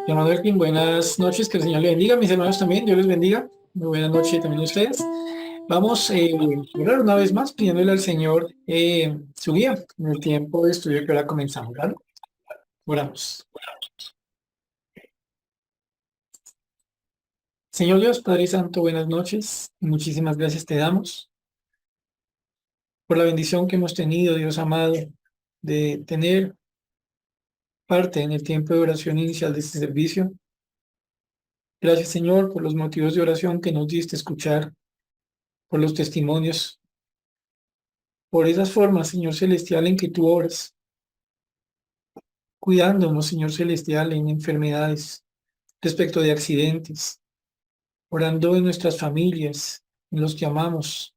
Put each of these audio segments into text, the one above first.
Llamado Elkin, buenas noches, que el Señor le bendiga, mis hermanos también, Dios les bendiga. Muy buenas noches también a ustedes. Vamos a orar una vez más, pidiéndole al Señor su guía en el tiempo de estudio que ahora comenzamos, ¿vale? Oramos. Señor Dios, Padre Santo, buenas noches. Muchísimas gracias te damos por la bendición que hemos tenido, Dios amado, de tener parte en el tiempo de oración inicial de este servicio. Gracias, Señor, por los motivos de oración que nos diste escuchar, por los testimonios, por esas formas, Señor Celestial, en que tú obras, cuidándonos, Señor Celestial, en enfermedades, respecto de accidentes, orando en nuestras familias, en los que amamos.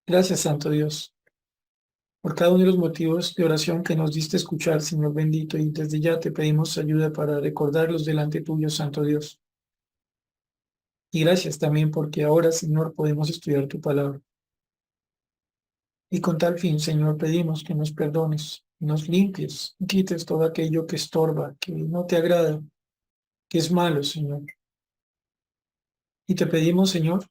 Gracias, Santo Dios, por cada uno de los motivos de oración que nos diste escuchar, Señor bendito, y desde ya te pedimos ayuda para recordarlos delante tuyo, Santo Dios. Y gracias también porque ahora, Señor, podemos estudiar tu palabra. Y con tal fin, Señor, pedimos que nos perdones, nos limpies, quites todo aquello que estorba, que no te agrada, que es malo, Señor. Y te pedimos, Señor,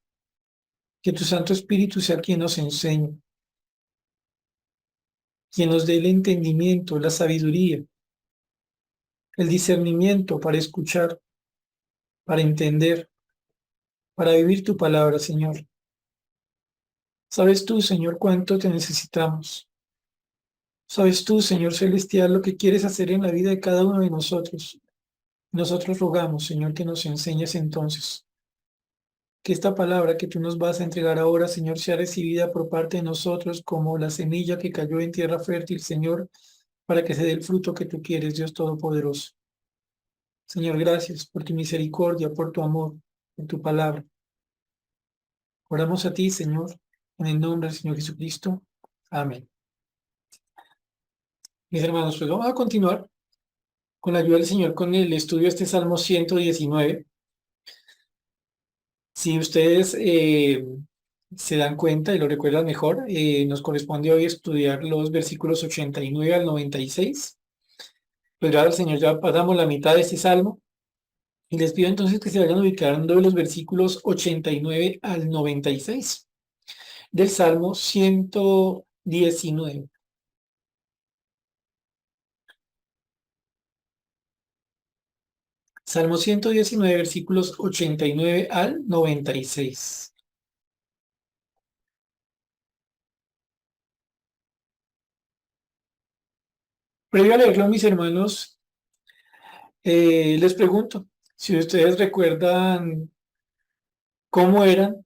que tu Santo Espíritu sea quien nos enseñe, quien nos dé el entendimiento, la sabiduría, el discernimiento para escuchar, para entender, para vivir tu palabra, Señor. Sabes tú, Señor, cuánto te necesitamos. Sabes tú, Señor Celestial, lo que quieres hacer en la vida de cada uno de nosotros. Nosotros rogamos, Señor, que nos enseñes entonces, que esta palabra que tú nos vas a entregar ahora, Señor, sea recibida por parte de nosotros como la semilla que cayó en tierra fértil, Señor, para que se dé el fruto que tú quieres, Dios Todopoderoso. Señor, gracias por tu misericordia, por tu amor, en tu palabra. Oramos a ti, Señor, en el nombre del Señor Jesucristo. Amén. Mis hermanos, pues vamos a continuar con la ayuda del Señor con el estudio de este Salmo 119. Si ustedes se dan cuenta y lo recuerdan mejor, nos corresponde hoy estudiar los versículos 89 al 96. Pues ya el Señor ya pasamos la mitad de este Salmo. Y les pido entonces que se vayan ubicando en los versículos 89 al 96 del Salmo 119. Salmo 119, versículos 89 al 96. Previo a leerlo, mis hermanos, les pregunto si ustedes recuerdan cómo eran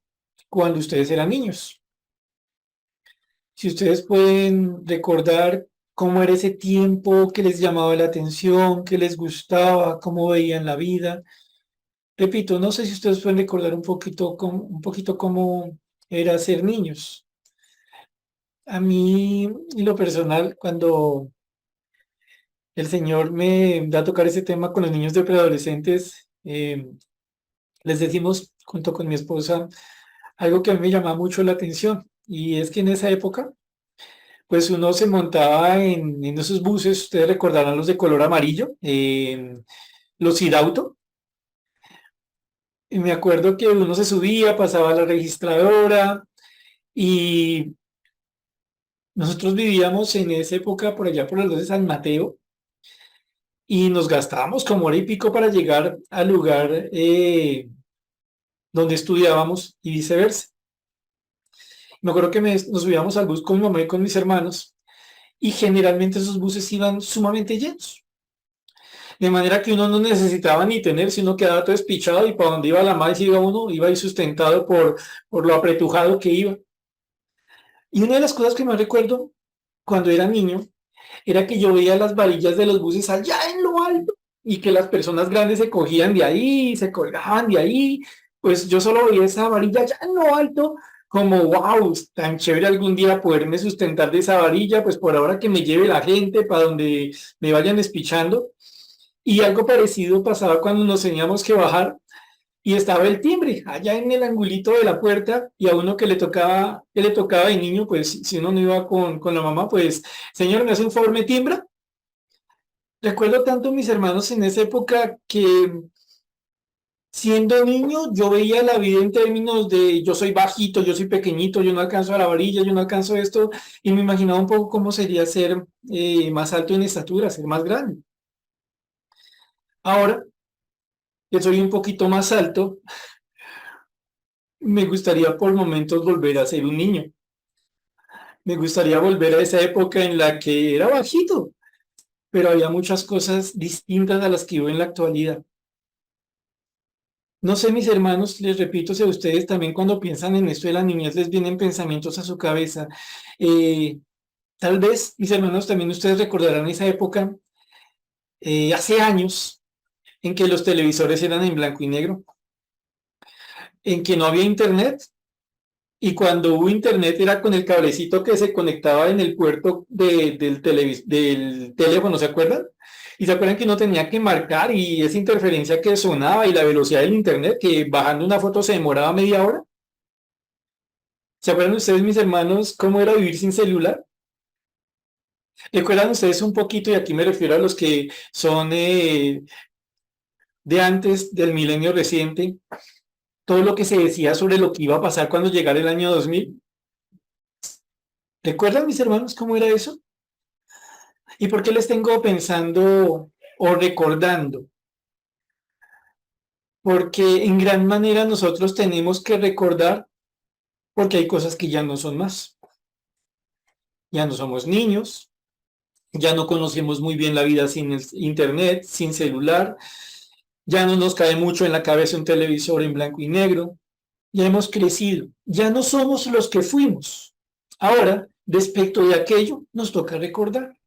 cuando ustedes eran niños. Si ustedes pueden recordar cómo era ese tiempo que les llamaba la atención, que les gustaba, cómo veían la vida. Repito, no sé si ustedes pueden recordar un poquito cómo era ser niños. A mí, en lo personal, cuando el Señor me da a tocar ese tema con los niños de preadolescentes, les decimos, junto con mi esposa, algo que a mí me llama mucho la atención. Y es que en esa época, pues uno se montaba en esos buses, ustedes recordarán los de color amarillo, los Irauto. Y me acuerdo que uno se subía, pasaba a la registradora y nosotros vivíamos en esa época por allá por las 12 de San Mateo y nos gastábamos como hora y pico para llegar al lugar donde estudiábamos y viceversa. Me acuerdo que nos subíamos al bus con mi mamá y con mis hermanos y generalmente esos buses iban sumamente llenos. De manera que uno no necesitaba ni tener, sino quedaba todo despichado y para donde iba la madre, si iba uno, iba ahí sustentado por lo apretujado que iba. Y una de las cosas que me recuerdo cuando era niño era que yo veía las varillas de los buses allá en lo alto y que las personas grandes se cogían de ahí, se colgaban de ahí. Pues yo solo veía esa varilla allá en lo alto, como wow, tan chévere algún día poderme sustentar de esa varilla, pues por ahora que me lleve la gente para donde me vayan espichando. Y algo parecido pasaba cuando nos teníamos que bajar y estaba el timbre allá en el angulito de la puerta y a uno que le tocaba de niño, pues si uno no iba con la mamá, pues señor, me hace un favor, me timbra. Recuerdo tanto a mis hermanos en esa época que siendo niño yo veía la vida en términos de yo soy bajito, yo soy pequeñito, yo no alcanzo a la varilla, yo no alcanzo esto, y me imaginaba un poco cómo sería ser más alto en estatura, ser más grande. Ahora que soy un poquito más alto, me gustaría por momentos volver a ser un niño. Me gustaría volver a esa época en la que era bajito, pero había muchas cosas distintas a las que vivo en la actualidad. No sé, mis hermanos, les repito, si a ustedes también cuando piensan en esto de la niñez les vienen pensamientos a su cabeza. Eh, Tal vez, mis hermanos, también ustedes recordarán esa época, hace años, en que los televisores eran en blanco y negro, en que no había internet, y cuando hubo internet era con el cablecito que se conectaba en el puerto del teléfono, ¿se acuerdan? Y se acuerdan que uno tenía que marcar y esa interferencia que sonaba y la velocidad del internet, que bajando una foto se demoraba media hora. ¿Se acuerdan ustedes, mis hermanos, cómo era vivir sin celular? ¿Recuerdan ustedes un poquito, y aquí me refiero a los que son de antes del milenio reciente, todo lo que se decía sobre lo que iba a pasar cuando llegara el año 2000? ¿Recuerdan, mis hermanos, cómo era eso? ¿Y por qué les tengo pensando o recordando? Porque en gran manera nosotros tenemos que recordar porque hay cosas que ya no son más. Ya no somos niños, ya no conocemos muy bien la vida sin internet, sin celular, ya no nos cae mucho en la cabeza un televisor en blanco y negro, ya hemos crecido, ya no somos los que fuimos. Ahora, respecto de aquello, nos toca recordar.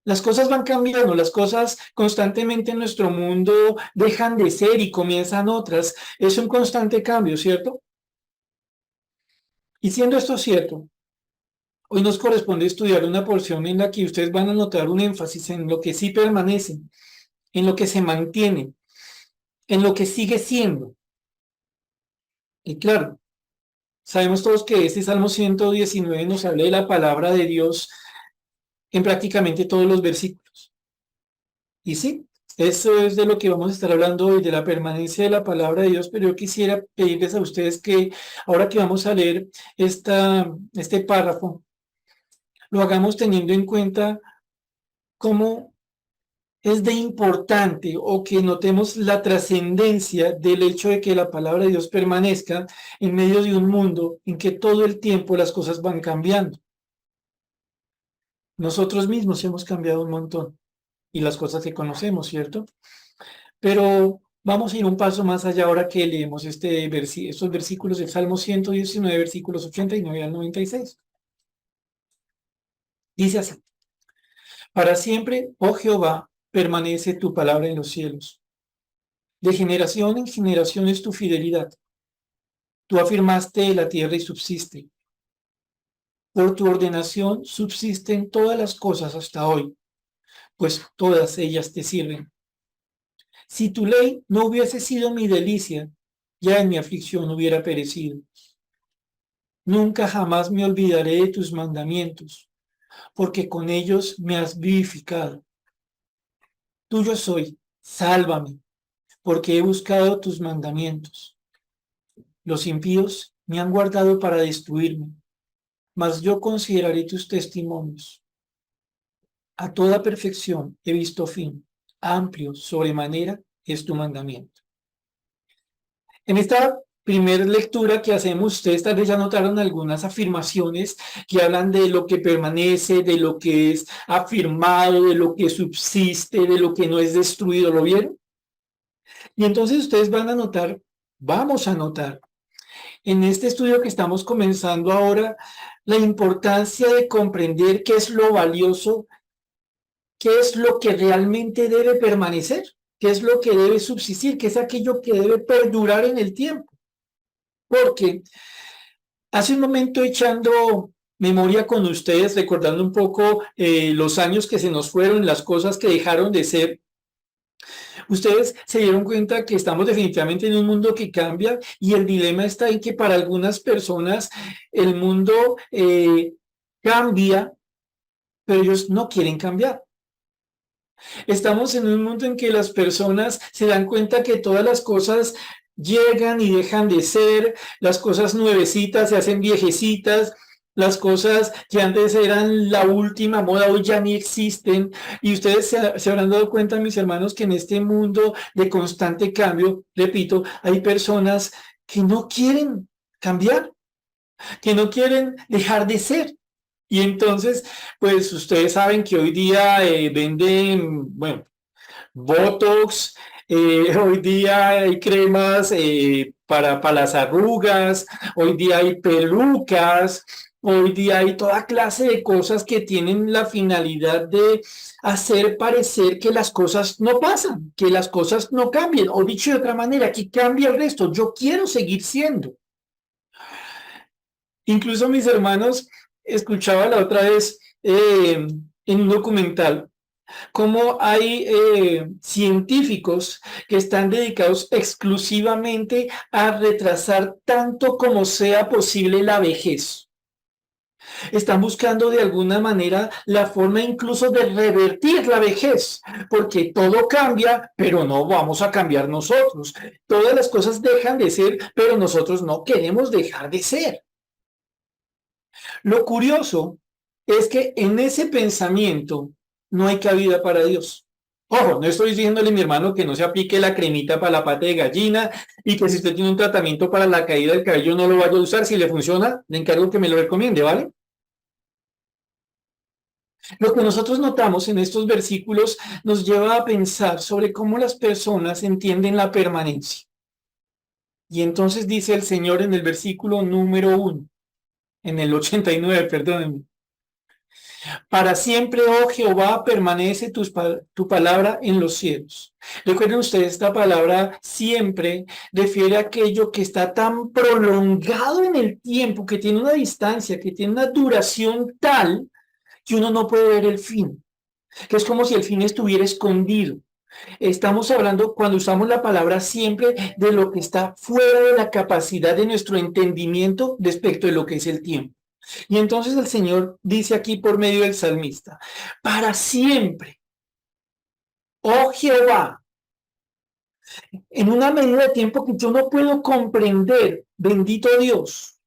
Las cosas van cambiando, las cosas constantemente en nuestro mundo dejan de ser y comienzan otras. Es un constante cambio, ¿cierto? Y siendo esto cierto, hoy nos corresponde estudiar una porción en la que ustedes van a notar un énfasis en lo que sí permanece, en lo que se mantiene, en lo que sigue siendo. Y claro, sabemos todos que este Salmo 119 nos habla de la palabra de Dios en prácticamente todos los versículos. Y sí, eso es de lo que vamos a estar hablando hoy, de la permanencia de la palabra de Dios, pero yo quisiera pedirles a ustedes que ahora que vamos a leer este párrafo, lo hagamos teniendo en cuenta cómo es de importante o que notemos la trascendencia del hecho de que la palabra de Dios permanezca en medio de un mundo en que todo el tiempo las cosas van cambiando. Nosotros mismos hemos cambiado un montón y las cosas que conocemos, ¿cierto? Pero vamos a ir un paso más allá ahora que leemos estos versículos del Salmo 119, versículos 89 al 96. Dice así: Para siempre, oh Jehová, permanece tu palabra en los cielos. De generación en generación es tu fidelidad. Tú afirmaste la tierra y subsiste. Por tu ordenación subsisten todas las cosas hasta hoy, pues todas ellas te sirven. Si tu ley no hubiese sido mi delicia, ya en mi aflicción hubiera perecido. Nunca jamás me olvidaré de tus mandamientos, porque con ellos me has vivificado. Tuyo soy, sálvame, porque he buscado tus mandamientos. Los impíos me han guardado para destruirme, mas yo consideraré tus testimonios. A toda perfección he visto fin, amplio sobremanera es tu mandamiento. En esta primera lectura que hacemos, ustedes tal vez ya notaron algunas afirmaciones que hablan de lo que permanece, de lo que es afirmado, de lo que subsiste, de lo que no es destruido, ¿lo vieron? Y entonces ustedes van a notar, vamos a notar, en este estudio que estamos comenzando ahora, la importancia de comprender qué es lo valioso, qué es lo que realmente debe permanecer, qué es lo que debe subsistir, qué es aquello que debe perdurar en el tiempo. Porque hace un momento echando memoria con ustedes, recordando un poco los años que se nos fueron, las cosas que dejaron de ser, ustedes se dieron cuenta que estamos definitivamente en un mundo que cambia y el dilema está en que para algunas personas el mundo cambia, pero ellos no quieren cambiar. Estamos en un mundo en que las personas se dan cuenta que todas las cosas llegan y dejan de ser, las cosas nuevecitas se hacen viejecitas, las cosas que antes eran la última moda hoy ya ni existen. Y ustedes se habrán dado cuenta, mis hermanos, que en este mundo de constante cambio, repito, hay personas que no quieren cambiar, que no quieren dejar de ser. Y entonces, pues ustedes saben que hoy día venden, bueno, Botox, hoy día hay cremas para las arrugas, hoy día hay pelucas, hoy día hay toda clase de cosas que tienen la finalidad de hacer parecer que las cosas no pasan, que las cosas no cambian, o dicho de otra manera, que cambia el resto, yo quiero seguir siendo. Incluso mis hermanos, escuchaba la otra vez en un documental cómo hay científicos que están dedicados exclusivamente a retrasar tanto como sea posible la vejez. Están buscando de alguna manera la forma incluso de revertir la vejez, porque todo cambia, pero no vamos a cambiar nosotros. Todas las cosas dejan de ser, pero nosotros no queremos dejar de ser. Lo curioso es que en ese pensamiento no hay cabida para Dios. Ojo, no estoy diciéndole a mi hermano que no se aplique la cremita para la pata de gallina y que si usted tiene un tratamiento para la caída del cabello no lo vaya a usar. Si le funciona, le encargo que me lo recomiende, ¿vale? Lo que nosotros notamos en estos versículos nos lleva a pensar sobre cómo las personas entienden la permanencia. Y entonces dice el Señor en el versículo número 1, en el 89, perdónenme. Para siempre, oh Jehová, permanece tu palabra en los cielos. Recuerden ustedes, esta palabra siempre refiere a aquello que está tan prolongado en el tiempo, que tiene una distancia, que tiene una duración tal que uno no puede ver el fin, que es como si el fin estuviera escondido. Estamos hablando, cuando usamos la palabra siempre, de lo que está fuera de la capacidad de nuestro entendimiento respecto de lo que es el tiempo. Y entonces el Señor dice aquí por medio del salmista, para siempre, oh Jehová, en una medida de tiempo que yo no puedo comprender, bendito Dios,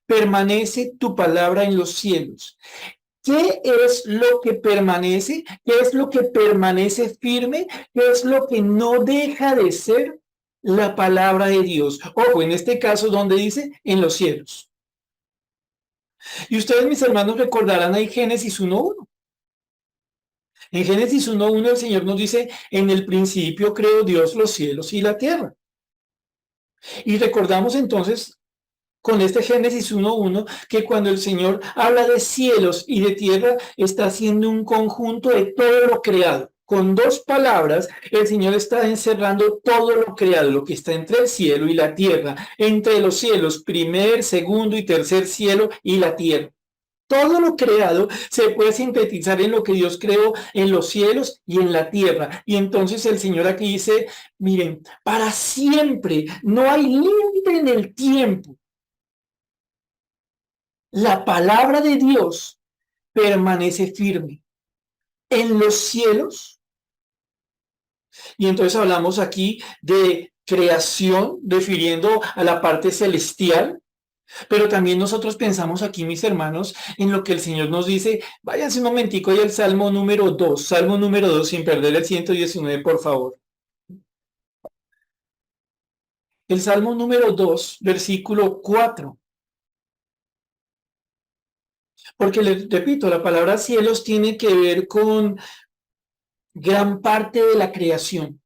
permanece tu palabra en los cielos. ¿Qué es lo que permanece? ¿Qué es lo que permanece firme? ¿Qué es lo que no deja de ser la palabra de Dios? Ojo, en este caso, donde dice en los cielos. Y ustedes, mis hermanos, recordarán ahí Génesis 1:1. En Génesis 1:1 el Señor nos dice, en el principio creó Dios los cielos y la tierra. Y recordamos entonces con este Génesis 1:1 que cuando el Señor habla de cielos y de tierra, está haciendo un conjunto de todo lo creado. Con dos palabras, el Señor está encerrando todo lo creado, lo que está entre el cielo y la tierra, entre los cielos, primer, segundo y tercer cielo y la tierra. Todo lo creado se puede sintetizar en lo que Dios creó en los cielos y en la tierra. Y entonces el Señor aquí dice, miren, para siempre, no hay límite en el tiempo. La palabra de Dios permanece firme en los cielos. Y entonces hablamos aquí de creación, refiriendo a la parte celestial. Pero también nosotros pensamos aquí, mis hermanos, en lo que el Señor nos dice. Váyanse un momentico y el Salmo número 2, sin perder el 119, por favor. El Salmo número 2, versículo 4. Porque les repito, la palabra cielos tiene que ver con gran parte de la creación,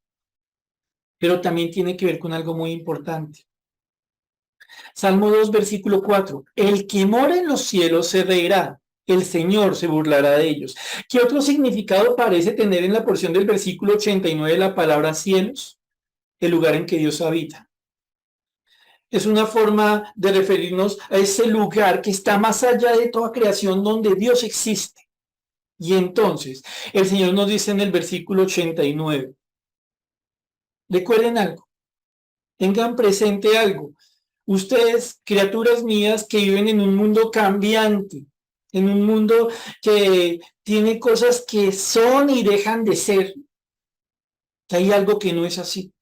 pero también tiene que ver con algo muy importante. Salmo 2, versículo 4. El que mora en los cielos se reirá, el Señor se burlará de ellos. ¿Qué otro significado parece tener en la porción del versículo 89 la palabra cielos? El lugar en que Dios habita. Es una forma de referirnos a ese lugar que está más allá de toda creación donde Dios existe. Y entonces, el Señor nos dice en el versículo 89, recuerden algo, tengan presente algo. Ustedes, criaturas mías que viven en un mundo cambiante, en un mundo que tiene cosas que son y dejan de ser, que hay algo que no es así.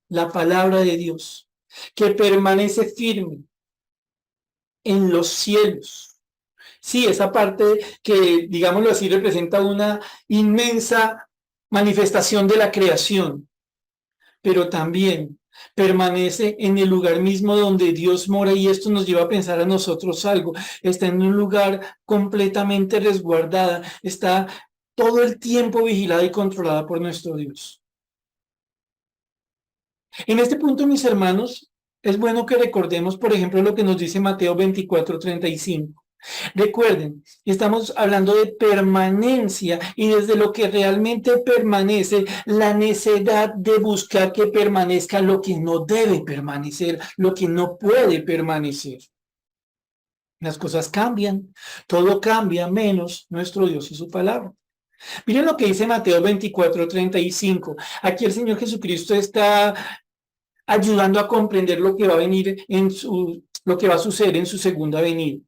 La palabra de Dios, que permanece firme en los cielos. Sí, esa parte que, digámoslo así, representa una inmensa manifestación de la creación, pero también permanece en el lugar mismo donde Dios mora, y esto nos lleva a pensar a nosotros algo. Está en un lugar completamente resguardada, está todo el tiempo vigilada y controlada por nuestro Dios. En este punto, mis hermanos, es bueno que recordemos, por ejemplo, lo que nos dice Mateo 24:35. Recuerden, estamos hablando de permanencia, y desde lo que realmente permanece, la necesidad de buscar que permanezca lo que no debe permanecer, lo que no puede permanecer. Las cosas cambian, todo cambia menos nuestro Dios y su palabra. Miren lo que dice Mateo 24:35. Aquí el Señor Jesucristo está ayudando a comprender lo que va a venir lo que va a suceder en su segunda venida.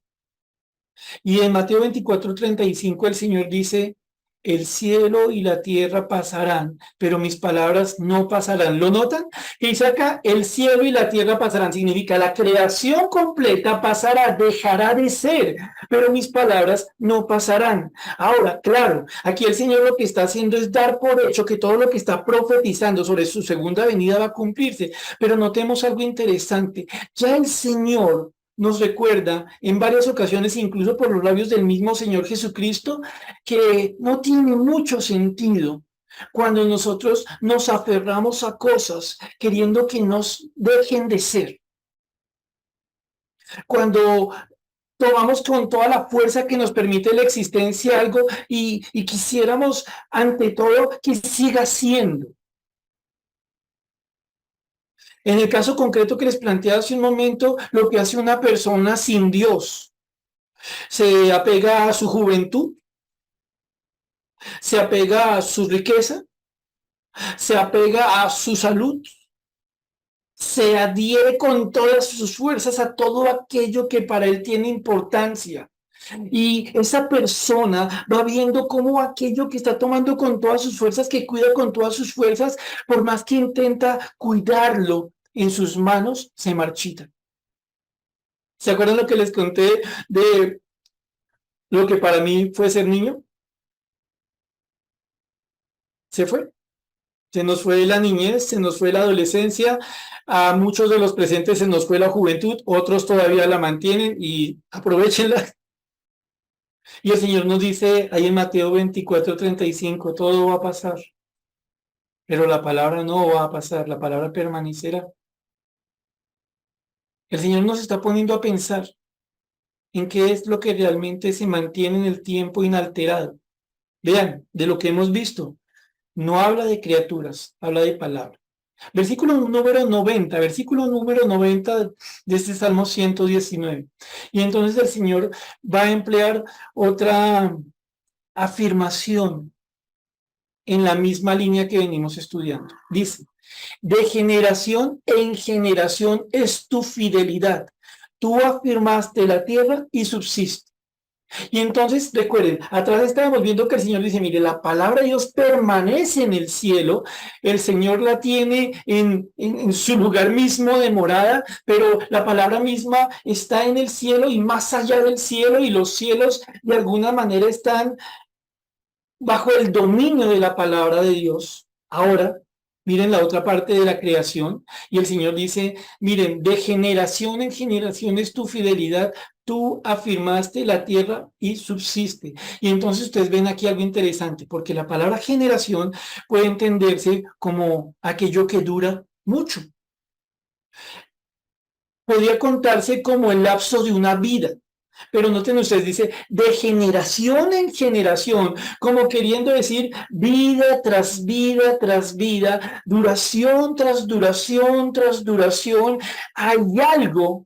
Y en Mateo 24:35 el Señor dice: el cielo y la tierra pasarán, pero mis palabras no pasarán. ¿Lo notan? Que dice acá: el cielo y la tierra pasarán. Significa la creación completa pasará, dejará de ser, pero mis palabras no pasarán. Ahora, claro, aquí el Señor lo que está haciendo es dar por hecho que todo lo que está profetizando sobre su segunda venida va a cumplirse. Pero notemos algo interesante. Ya el Señor nos recuerda en varias ocasiones, incluso por los labios del mismo Señor Jesucristo, que no tiene mucho sentido cuando nosotros nos aferramos a cosas queriendo que nos dejen de ser. Cuando tomamos con toda la fuerza que nos permite la existencia algo y quisiéramos ante todo que siga siendo. En el caso concreto que les planteé hace un momento, lo que hace una persona sin Dios: se apega a su juventud, se apega a su riqueza, se apega a su salud, se adhiere con todas sus fuerzas a todo aquello que para él tiene importancia. Y esa persona va viendo cómo aquello que está tomando con todas sus fuerzas, que cuida con todas sus fuerzas, por más que intenta cuidarlo en sus manos, se marchita. ¿Se acuerdan lo que les conté de lo que para mí fue ser niño? Se fue. Se nos fue la niñez, se nos fue la adolescencia, a muchos de los presentes se nos fue la juventud, otros todavía la mantienen y aprovechenla. Y el Señor nos dice ahí en Mateo 24:35, todo va a pasar, pero la palabra no va a pasar, la palabra permanecerá. El Señor nos está poniendo a pensar en qué es lo que realmente se mantiene en el tiempo inalterado. Vean, de lo que hemos visto, no habla de criaturas, habla de palabra. Versículo número 90 de este Salmo 119. Y entonces el Señor va a emplear otra afirmación en la misma línea que venimos estudiando. Dice: de generación en generación es tu fidelidad. Tú afirmaste la tierra y subsiste. Y entonces, recuerden, atrás estábamos viendo que el Señor dice: mire, la palabra de Dios permanece en el cielo, el Señor la tiene en su lugar mismo de morada, pero la palabra misma está en el cielo y más allá del cielo, y los cielos de alguna manera están bajo el dominio de la palabra de Dios. Ahora, miren la otra parte de la creación, y el Señor dice: miren, de generación en generación es tu fidelidad, tú afirmaste la tierra y subsiste. Y entonces ustedes ven aquí algo interesante, porque la palabra generación puede entenderse como aquello que dura mucho. Podría contarse como el lapso de una vida. Pero noten ustedes, dice de generación en generación, como queriendo decir vida tras vida tras vida, duración tras duración tras duración. Hay algo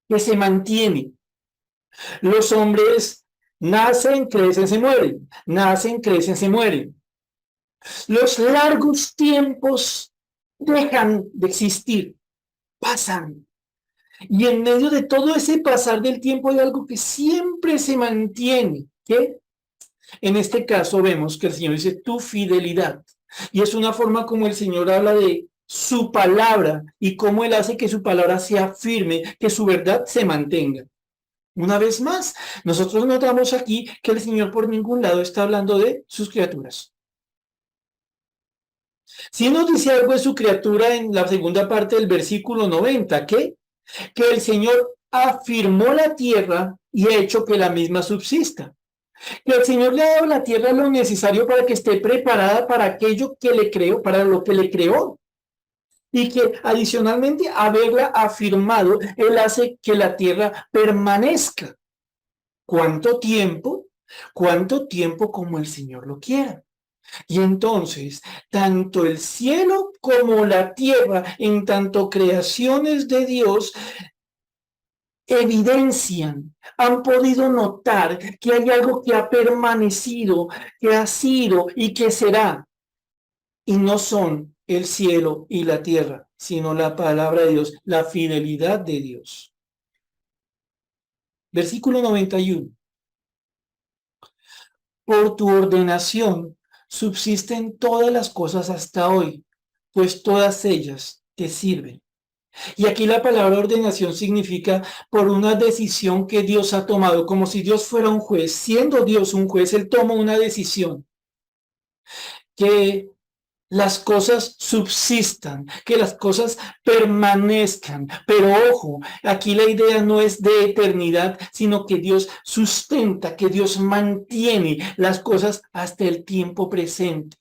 que se mantiene. Los hombres nacen, crecen, se mueren, nacen, crecen, se mueren. Los largos tiempos dejan de existir, pasan. Y en medio de todo ese pasar del tiempo hay algo que siempre se mantiene, ¿qué? En este caso vemos que el Señor dice tu fidelidad. Y es una forma como el Señor habla de su palabra y cómo Él hace que su palabra sea firme, que su verdad se mantenga. Una vez más, nosotros notamos aquí que el Señor por ningún lado está hablando de sus criaturas. Si nos dice algo de su criatura en la segunda parte del versículo 90, ¿qué? Que el Señor afirmó la tierra y ha hecho que la misma subsista. Que el Señor le ha dado a la tierra lo necesario para que esté preparada para aquello que le creó, para lo que le creó. Y que adicionalmente haberla afirmado, Él hace que la tierra permanezca. ¿Cuánto tiempo? ¿Cuánto tiempo como el Señor lo quiera? Y entonces, tanto el cielo como la tierra, en tanto creaciones de Dios, evidencian, han podido notar que hay algo que ha permanecido, que ha sido y que será. Y no son el cielo y la tierra, sino la palabra de Dios, la fidelidad de Dios. Versículo 91. Por tu ordenación subsisten todas las cosas hasta hoy, pues todas ellas te sirven. Y aquí la palabra ordenación significa por una decisión que Dios ha tomado, como si Dios fuera un juez. Siendo Dios un juez, Él toma una decisión que las cosas subsistan, que las cosas permanezcan. Pero ojo, aquí la idea no es de eternidad, sino que Dios sustenta, que Dios mantiene las cosas hasta el tiempo presente.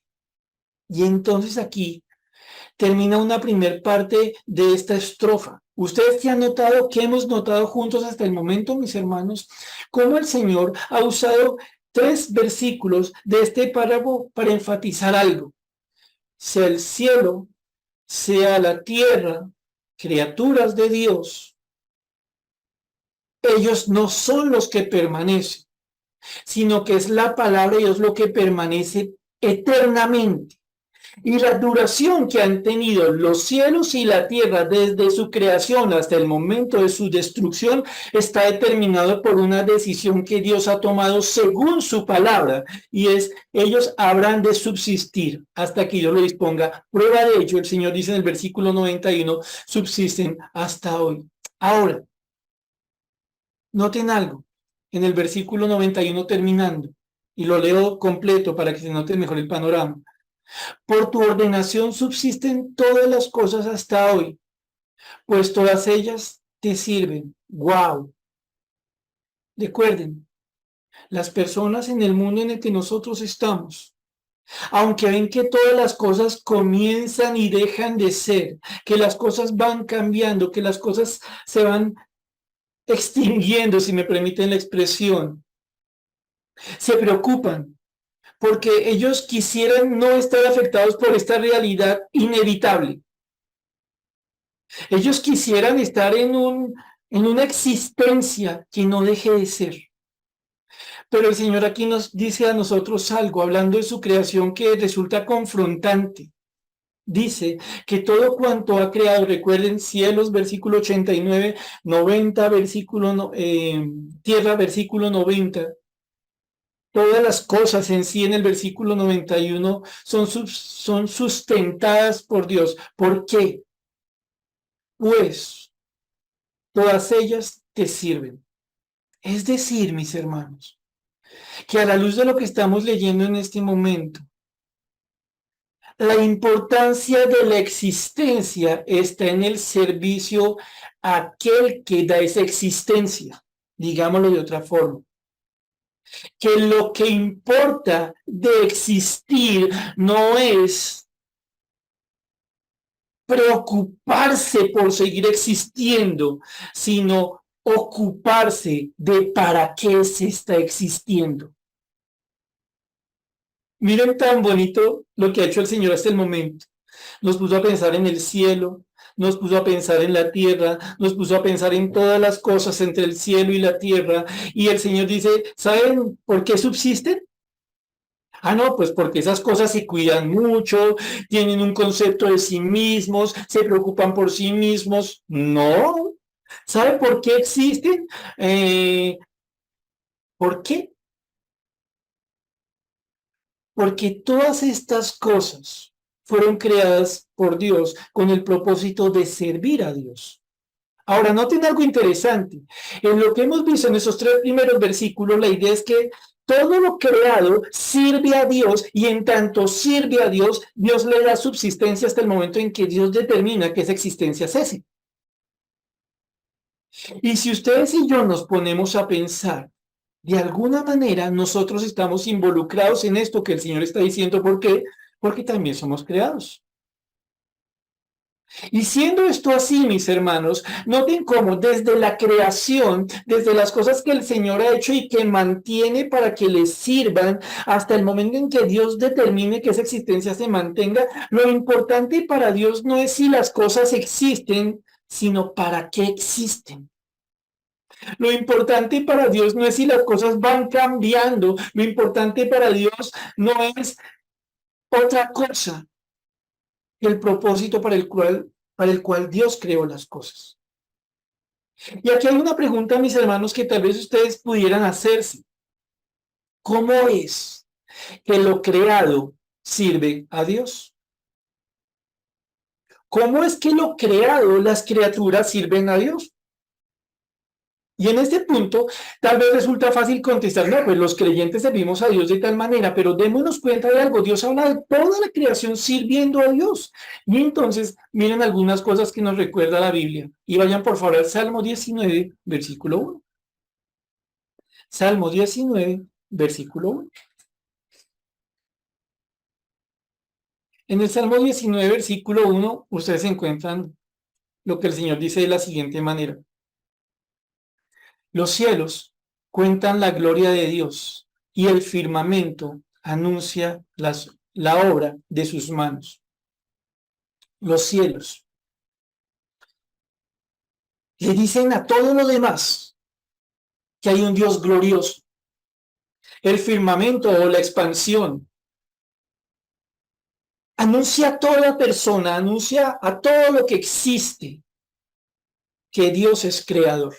Y entonces aquí termina una primer parte de esta estrofa. Ustedes que han notado, que hemos notado juntos hasta el momento, mis hermanos, cómo el Señor ha usado 3 versículos de este párrafo para enfatizar algo. Sea el cielo, sea la tierra, criaturas de Dios, ellos no son los que permanecen, sino que es la palabra de Dios lo que permanece eternamente. Y la duración que han tenido los cielos y la tierra desde su creación hasta el momento de su destrucción está determinado por una decisión que Dios ha tomado según su palabra, y es, ellos habrán de subsistir hasta que Dios lo disponga. Prueba de ello, el Señor dice en el versículo 91, subsisten hasta hoy. Ahora, noten algo, en el versículo 91 terminando, y lo leo completo para que se note mejor el panorama. Por tu ordenación subsisten todas las cosas hasta hoy, pues todas ellas te sirven. ¡Wow! Recuerden, las personas en el mundo en el que nosotros estamos, aunque ven que todas las cosas comienzan y dejan de ser, que las cosas van cambiando, que las cosas se van extinguiendo, si me permiten la expresión, se preocupan porque ellos quisieran no estar afectados por esta realidad inevitable. Ellos quisieran estar en una existencia que no deje de ser. Pero el Señor aquí nos dice a nosotros algo, hablando de su creación, que resulta confrontante. Dice que todo cuanto ha creado, recuerden, cielos, versículo 89, 90, tierra, versículo 90, todas las cosas en sí en el versículo 91 son sustentadas por Dios. ¿Por qué? Pues todas ellas te sirven. Es decir, mis hermanos, que a la luz de lo que estamos leyendo en este momento, la importancia de la existencia está en el servicio a aquel que da esa existencia, digámoslo de otra forma. Que lo que importa de existir no es preocuparse por seguir existiendo, sino ocuparse de para qué se está existiendo. Miren tan bonito lo que ha hecho el Señor hasta el momento. Nos puso a pensar en el cielo, nos puso a pensar en la tierra, nos puso a pensar en todas las cosas entre el cielo y la tierra. Y el Señor dice, ¿saben por qué subsisten? Ah, no, pues porque esas cosas se cuidan mucho, tienen un concepto de sí mismos, se preocupan por sí mismos. No, ¿Sabe por qué existen? ¿Por qué? Porque todas estas cosas fueron creadas por Dios con el propósito de servir a Dios. Ahora, noten algo interesante. En lo que hemos visto en esos tres primeros versículos, la idea es que todo lo creado sirve a Dios y en tanto sirve a Dios, Dios le da subsistencia hasta el momento en que Dios determina que esa existencia cese. Y si ustedes y yo nos ponemos a pensar, de alguna manera nosotros estamos involucrados en esto que el Señor está diciendo. ¿Por qué? Porque también somos creados. Y siendo esto así, mis hermanos, noten cómo desde la creación, desde las cosas que el Señor ha hecho y que mantiene para que les sirvan, hasta el momento en que Dios determine que esa existencia se mantenga, lo importante para Dios no es si las cosas existen, sino para qué existen. Lo importante para Dios no es si las cosas van cambiando, lo importante para Dios no es otra cosa que el propósito para el cual Dios creó las cosas. Y aquí hay una pregunta, mis hermanos, que tal vez ustedes pudieran hacerse. ¿Cómo es que lo creado sirve a Dios? ¿Cómo es que lo creado, las criaturas sirven a Dios? Y en este punto, tal vez resulta fácil contestar, no, pues los creyentes servimos a Dios de tal manera, pero démonos cuenta de algo, Dios habla de toda la creación sirviendo a Dios. Y entonces, miren algunas cosas que nos recuerda la Biblia. Y vayan por favor al Salmo 19, versículo 1. Salmo 19, versículo 1. En el Salmo 19, versículo 1, ustedes encuentran lo que el Señor dice de la siguiente manera. Los cielos cuentan la gloria de Dios y el firmamento anuncia la obra de sus manos. Los cielos le dicen a todo lo demás que hay un Dios glorioso. El firmamento o la expansión anuncia a toda persona, anuncia a todo lo que existe que Dios es creador.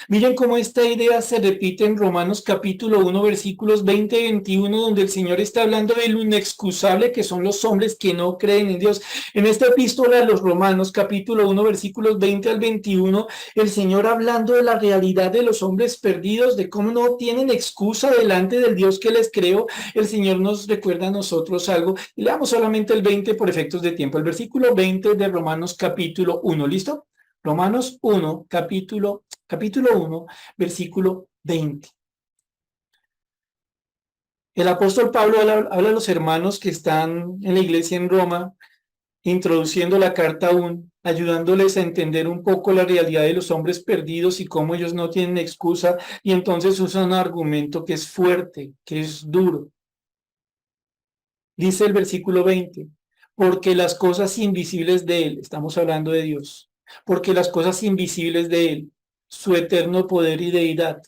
Miren cómo esta idea se repite en Romanos capítulo 1, versículos 20 y 21, donde el Señor está hablando de lo inexcusable que son los hombres que no creen en Dios. En esta epístola de los Romanos capítulo 1, versículos 20 al 21, el Señor hablando de la realidad de los hombres perdidos, de cómo no tienen excusa delante del Dios que les creó, el Señor nos recuerda a nosotros algo. Y leamos solamente el 20 por efectos de tiempo. El versículo 20 de Romanos capítulo 1, ¿listo? Romanos 1, capítulo 1, versículo 20. El apóstol Pablo habla a los hermanos que están en la iglesia en Roma, introduciendo la carta aún, ayudándoles a entender un poco la realidad de los hombres perdidos y cómo ellos no tienen excusa, y entonces usa un argumento que es fuerte, que es duro. Dice el versículo 20, porque las cosas invisibles de Él, estamos hablando de Dios, porque las cosas invisibles de Él, su eterno poder y deidad,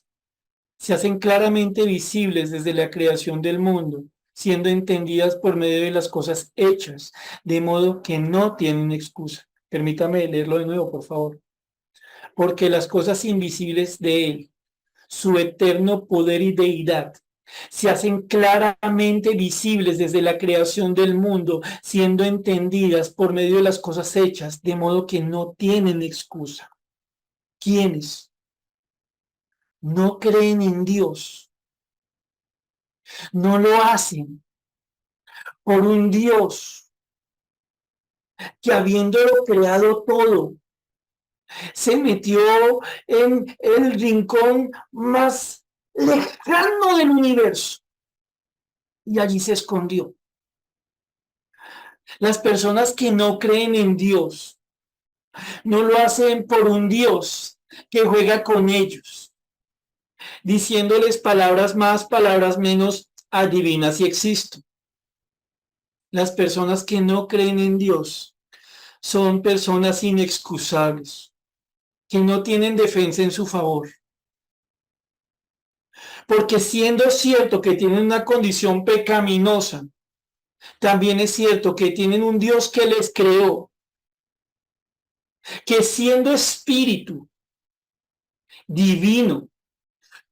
se hacen claramente visibles desde la creación del mundo, siendo entendidas por medio de las cosas hechas, de modo que no tienen excusa. Permítame leerlo de nuevo, por favor. Porque las cosas invisibles de Él, su eterno poder y deidad, se hacen claramente visibles desde la creación del mundo, siendo entendidas por medio de las cosas hechas, de modo que no tienen excusa. ¿Quiénes no creen en Dios? No lo hacen por un Dios que habiéndolo creado todo, se metió en el rincón más lejano del universo y allí se escondió. Las personas que no creen en Dios no lo hacen por un Dios que juega con ellos, diciéndoles palabras más, palabras menos, adivina si existo. Las personas que no creen en Dios son personas inexcusables, que no tienen defensa en su favor. Porque siendo cierto que tienen una condición pecaminosa, también es cierto que tienen un Dios que les creó que siendo espíritu divino,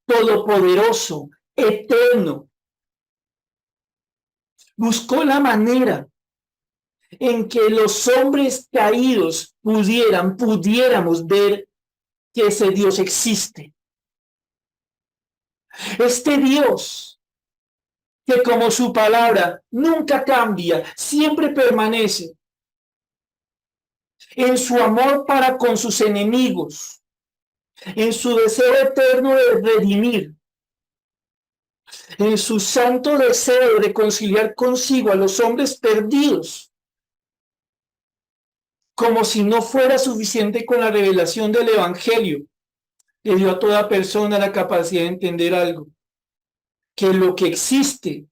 todopoderoso, eterno, buscó la manera en que los hombres caídos pudiéramos ver que ese Dios existe. Este Dios que como su palabra nunca cambia, siempre permanece en su amor para con sus enemigos, en su deseo eterno de redimir, en su santo deseo de reconciliar consigo a los hombres perdidos, como si no fuera suficiente con la revelación del Evangelio, le dio a toda persona la capacidad de entender algo, que lo que existe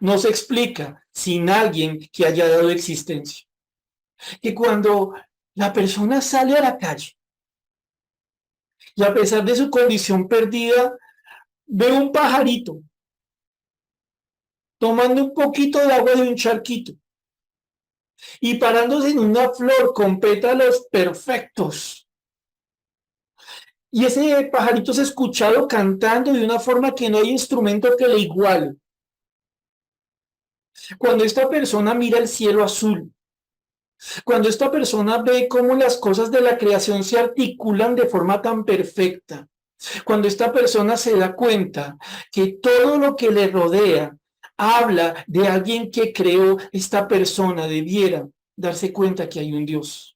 no se explica sin alguien que haya dado existencia. Que cuando la persona sale a la calle y a pesar de su condición perdida, ve un pajarito tomando un poquito de agua de un charquito y parándose en una flor con pétalos perfectos. Y ese pajarito es escuchado cantando de una forma que no hay instrumento que le iguale. Cuando esta persona mira el cielo azul, cuando esta persona ve cómo las cosas de la creación se articulan de forma tan perfecta, cuando esta persona se da cuenta que todo lo que le rodea habla de alguien que creó, esta persona debiera darse cuenta que hay un Dios.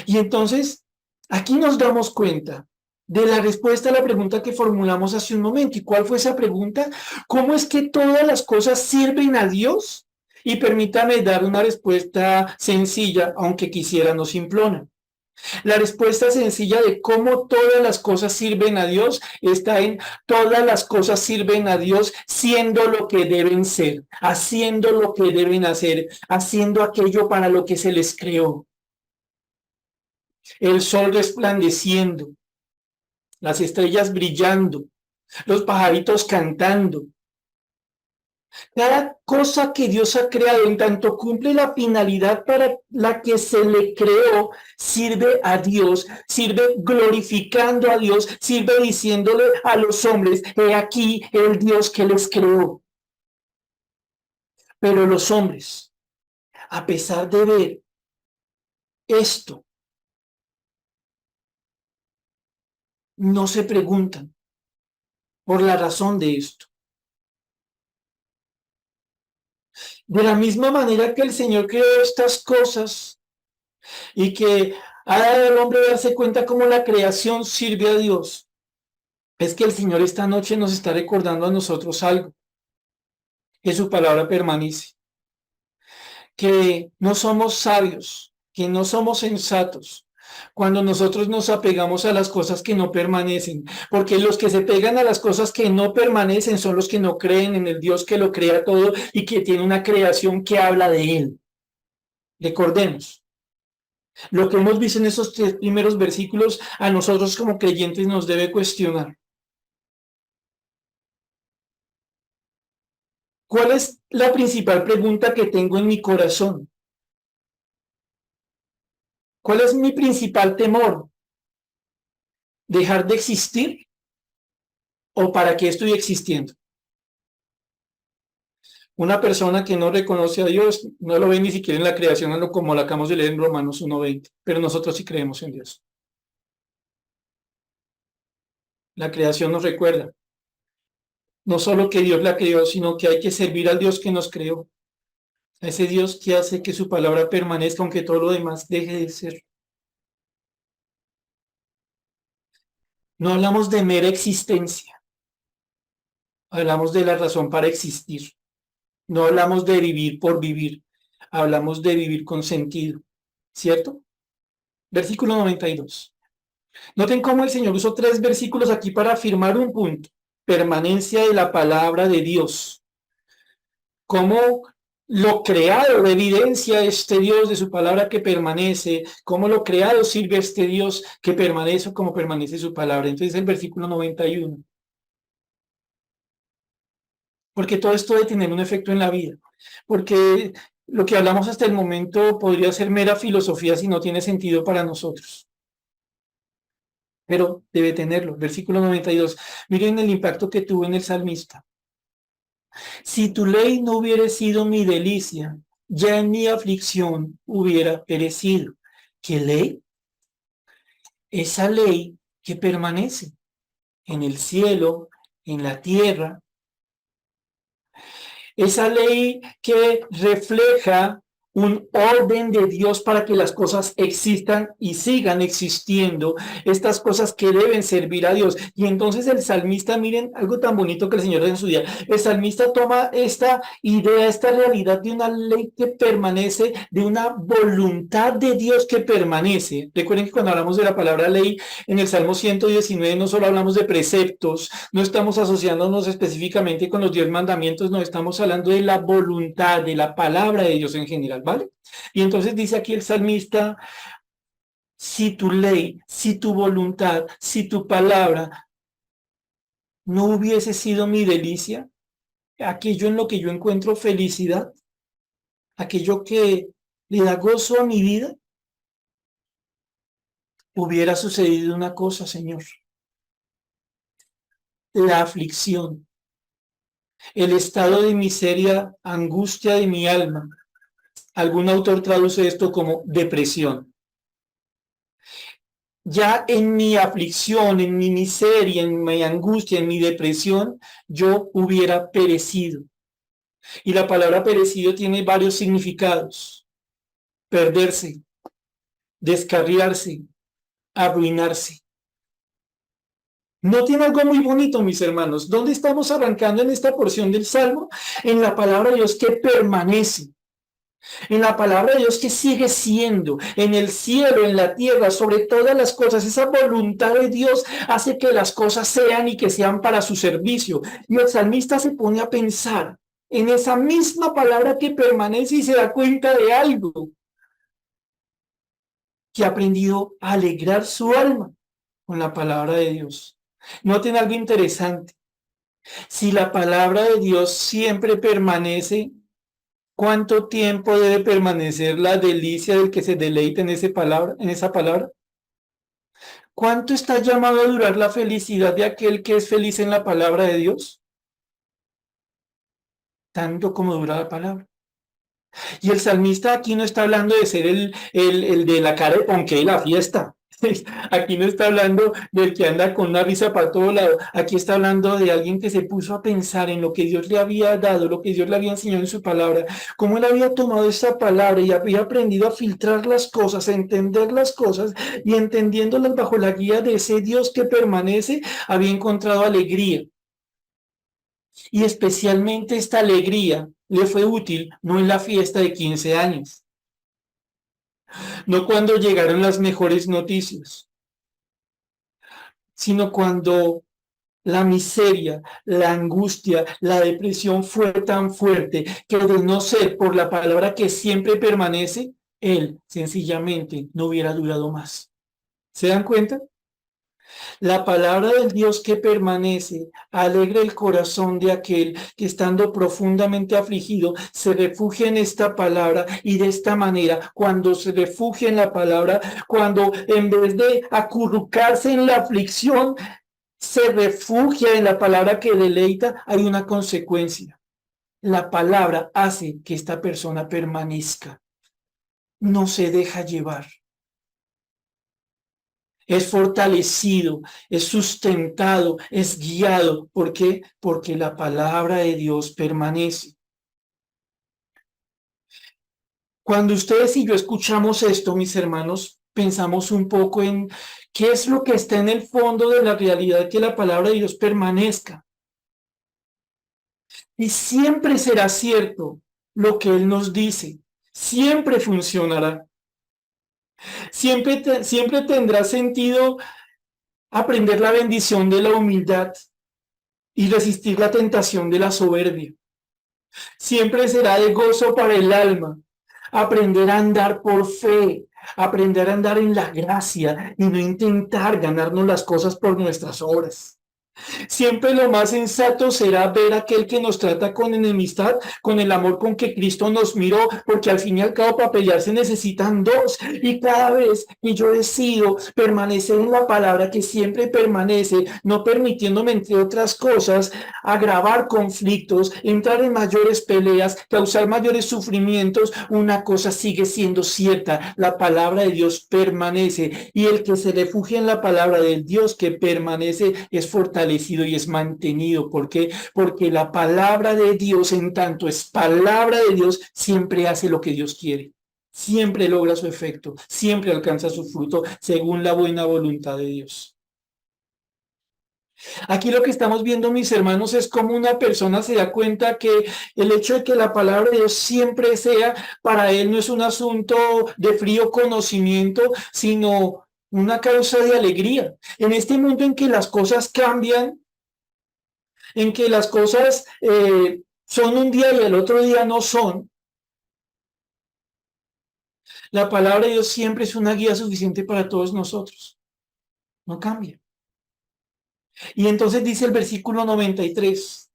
Y entonces, aquí nos damos cuenta de la respuesta a la pregunta que formulamos hace un momento. ¿Y cuál fue esa pregunta? ¿Cómo es que todas las cosas sirven a Dios? Y permítame dar una respuesta sencilla, aunque quisiera no simplona. La respuesta sencilla de cómo todas las cosas sirven a Dios está en todas las cosas sirven a Dios siendo lo que deben ser, haciendo lo que deben hacer, haciendo aquello para lo que se les creó. El sol resplandeciendo, las estrellas brillando, los pajaritos cantando. Cada cosa que Dios ha creado, en tanto cumple la finalidad para la que se le creó, sirve a Dios, sirve glorificando a Dios, sirve diciéndole a los hombres, he aquí el Dios que les creó. Pero los hombres, a pesar de ver esto, no se preguntan por la razón de esto. De la misma manera que el Señor creó estas cosas y que ha dado al hombre darse cuenta cómo la creación sirve a Dios, es que el Señor esta noche nos está recordando a nosotros algo, que su palabra permanece, que no somos sabios, que no somos sensatos, cuando nosotros nos apegamos a las cosas que no permanecen, porque los que se pegan a las cosas que no permanecen son los que no creen en el Dios que lo crea todo y que tiene una creación que habla de él. Recordemos, lo que hemos visto en esos 3 primeros versículos a nosotros como creyentes nos debe cuestionar. ¿Cuál es la principal pregunta que tengo en mi corazón? ¿Cuál es mi principal temor? ¿Dejar de existir o para qué estoy existiendo? Una persona que no reconoce a Dios no lo ve ni siquiera en la creación, como la acabamos de leer en Romanos 1:20, pero nosotros sí creemos en Dios. La creación nos recuerda no solo que Dios la creó, sino que hay que servir al Dios que nos creó, a ese Dios que hace que su palabra permanezca aunque todo lo demás deje de ser. No hablamos de mera existencia, hablamos de la razón para existir. No hablamos de vivir por vivir, hablamos de vivir con sentido, ¿cierto? Versículo 92. Noten cómo el Señor usó 3 versículos aquí para afirmar un punto: permanencia de la palabra de Dios. Cómo lo creado evidencia este Dios de su palabra que permanece, cómo lo creado sirve a este Dios que permanece como permanece su palabra. Entonces el versículo 91. Porque todo esto debe tener un efecto en la vida. Porque Lo que hablamos hasta el momento podría ser mera filosofía si no tiene sentido para nosotros, pero debe tenerlo. Versículo 92. Miren el impacto que tuvo en el salmista. Si tu ley no hubiera sido mi delicia, ya en mi aflicción hubiera perecido. ¿Qué ley? Esa ley que permanece en el cielo, en la tierra. Esa ley que refleja un orden de Dios para que las cosas existan y sigan existiendo, estas cosas que deben servir a Dios. Y entonces el salmista, miren algo tan bonito que el Señor en su día, el salmista toma esta idea, esta realidad de una ley que permanece, de una voluntad de Dios que permanece. Recuerden que cuando hablamos de la palabra ley en el Salmo 119 no solo hablamos de preceptos, no estamos asociándonos específicamente con los 10 mandamientos, no, estamos hablando de la voluntad, de la palabra de Dios en general, ¿vale? Y entonces dice aquí el salmista, si tu ley, si tu voluntad, si tu palabra no hubiese sido mi delicia, aquello en lo que yo encuentro felicidad, aquello que le da gozo a mi vida, hubiera sucedido una cosa, Señor, la aflicción, el estado de miseria, angustia de mi alma. Algún autor traduce esto como depresión. Ya en mi aflicción, en mi miseria, en mi angustia, en mi depresión, yo hubiera perecido. Y la palabra perecido tiene varios significados. Perderse, descarriarse, arruinarse. ¿No tiene algo muy bonito, mis hermanos? ¿Dónde estamos arrancando en esta porción del Salmo? En la palabra de Dios que permanece. En la palabra de Dios que sigue siendo, en el cielo, en la tierra, sobre todas las cosas. Esa voluntad de Dios hace que las cosas sean y que sean para su servicio. Y el salmista se pone a pensar en esa misma palabra que permanece y se da cuenta de algo, que ha aprendido a alegrar su alma con la palabra de Dios. Noten algo interesante. Si la palabra de Dios siempre permanece, ¿cuánto tiempo debe permanecer la delicia del que se deleite en esa palabra? ¿Cuánto está llamado a durar la felicidad de aquel que es feliz en la palabra de Dios? Tanto como dura la palabra. Y el salmista aquí no está hablando de ser el de la cara de ponqué de la fiesta. Aquí no está hablando del que anda con una risa para todo lado. Aquí está hablando de alguien que se puso a pensar en lo que Dios le había dado, lo que Dios le había enseñado en su palabra, cómo él había tomado esa palabra y había aprendido a filtrar las cosas, a entender las cosas y entendiéndolas bajo la guía de ese Dios que permanece, había encontrado alegría. Y especialmente esta alegría le fue útil no en la fiesta de 15 años, no cuando llegaron las mejores noticias, sino cuando la miseria, la angustia, la depresión fue tan fuerte que de no ser por la palabra que siempre permanece, él sencillamente no hubiera durado más. ¿Se dan cuenta? La palabra del Dios que permanece alegra el corazón de aquel que estando profundamente afligido se refugia en esta palabra y de esta manera, cuando se refugia en la palabra, cuando en vez de acurrucarse en la aflicción, se refugia en la palabra que deleita, hay una consecuencia. La palabra hace que esta persona permanezca, no se deja llevar. Es fortalecido, es sustentado, es guiado. ¿Por qué? Porque la palabra de Dios permanece. Cuando ustedes y yo escuchamos esto, mis hermanos, pensamos un poco en qué es lo que está en el fondo de la realidad de que la palabra de Dios permanezca. Y siempre será cierto lo que Él nos dice. Siempre funcionará. Siempre tendrá sentido aprender la bendición de la humildad y resistir la tentación de la soberbia. Siempre será de gozo para el alma aprender a andar por fe, aprender a andar en la gracia y no intentar ganarnos las cosas por nuestras obras. Siempre lo más sensato será ver a aquel que nos trata con enemistad, con el amor con que Cristo nos miró, porque al fin y al cabo para pelear se necesitan dos. Y cada vez que yo decido permanecer en la palabra que siempre permanece, no permitiéndome, entre otras cosas, agravar conflictos, entrar en mayores peleas, causar mayores sufrimientos, una cosa sigue siendo cierta: la palabra de Dios permanece, y el que se refugia en la palabra del Dios que permanece es fortalecido y es mantenido. ¿Por qué? Porque la palabra de Dios, en tanto es palabra de Dios, siempre hace lo que Dios quiere, siempre logra su efecto, siempre alcanza su fruto según la buena voluntad de Dios. Aquí lo que estamos viendo, mis hermanos, es cómo una persona se da cuenta que el hecho de que la palabra de Dios siempre sea para él no es un asunto de frío conocimiento, sino una causa de alegría. En este mundo en que las cosas cambian, en que las cosas son un día y el otro día no son, la palabra de Dios siempre es una guía suficiente para todos nosotros. No cambia. Y entonces dice el versículo 93: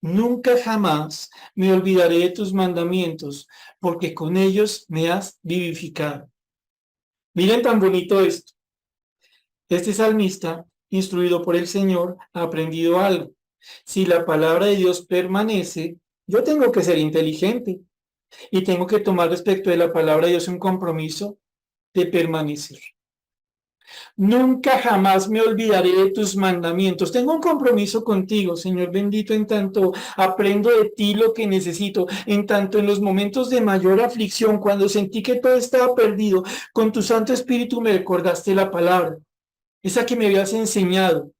nunca jamás me olvidaré de tus mandamientos, porque con ellos me has vivificado. Miren tan bonito esto. Este salmista, instruido por el Señor, ha aprendido algo. Si la palabra de Dios permanece, yo tengo que ser inteligente y tengo que tomar respecto de la palabra de Dios un compromiso de permanecer. Nunca jamás me olvidaré de tus mandamientos. Tengo un compromiso contigo, Señor bendito, en tanto aprendo de ti lo que necesito, en tanto en los momentos de mayor aflicción, cuando sentí que todo estaba perdido, con tu Santo Espíritu me recordaste la palabra, esa que me habías enseñado,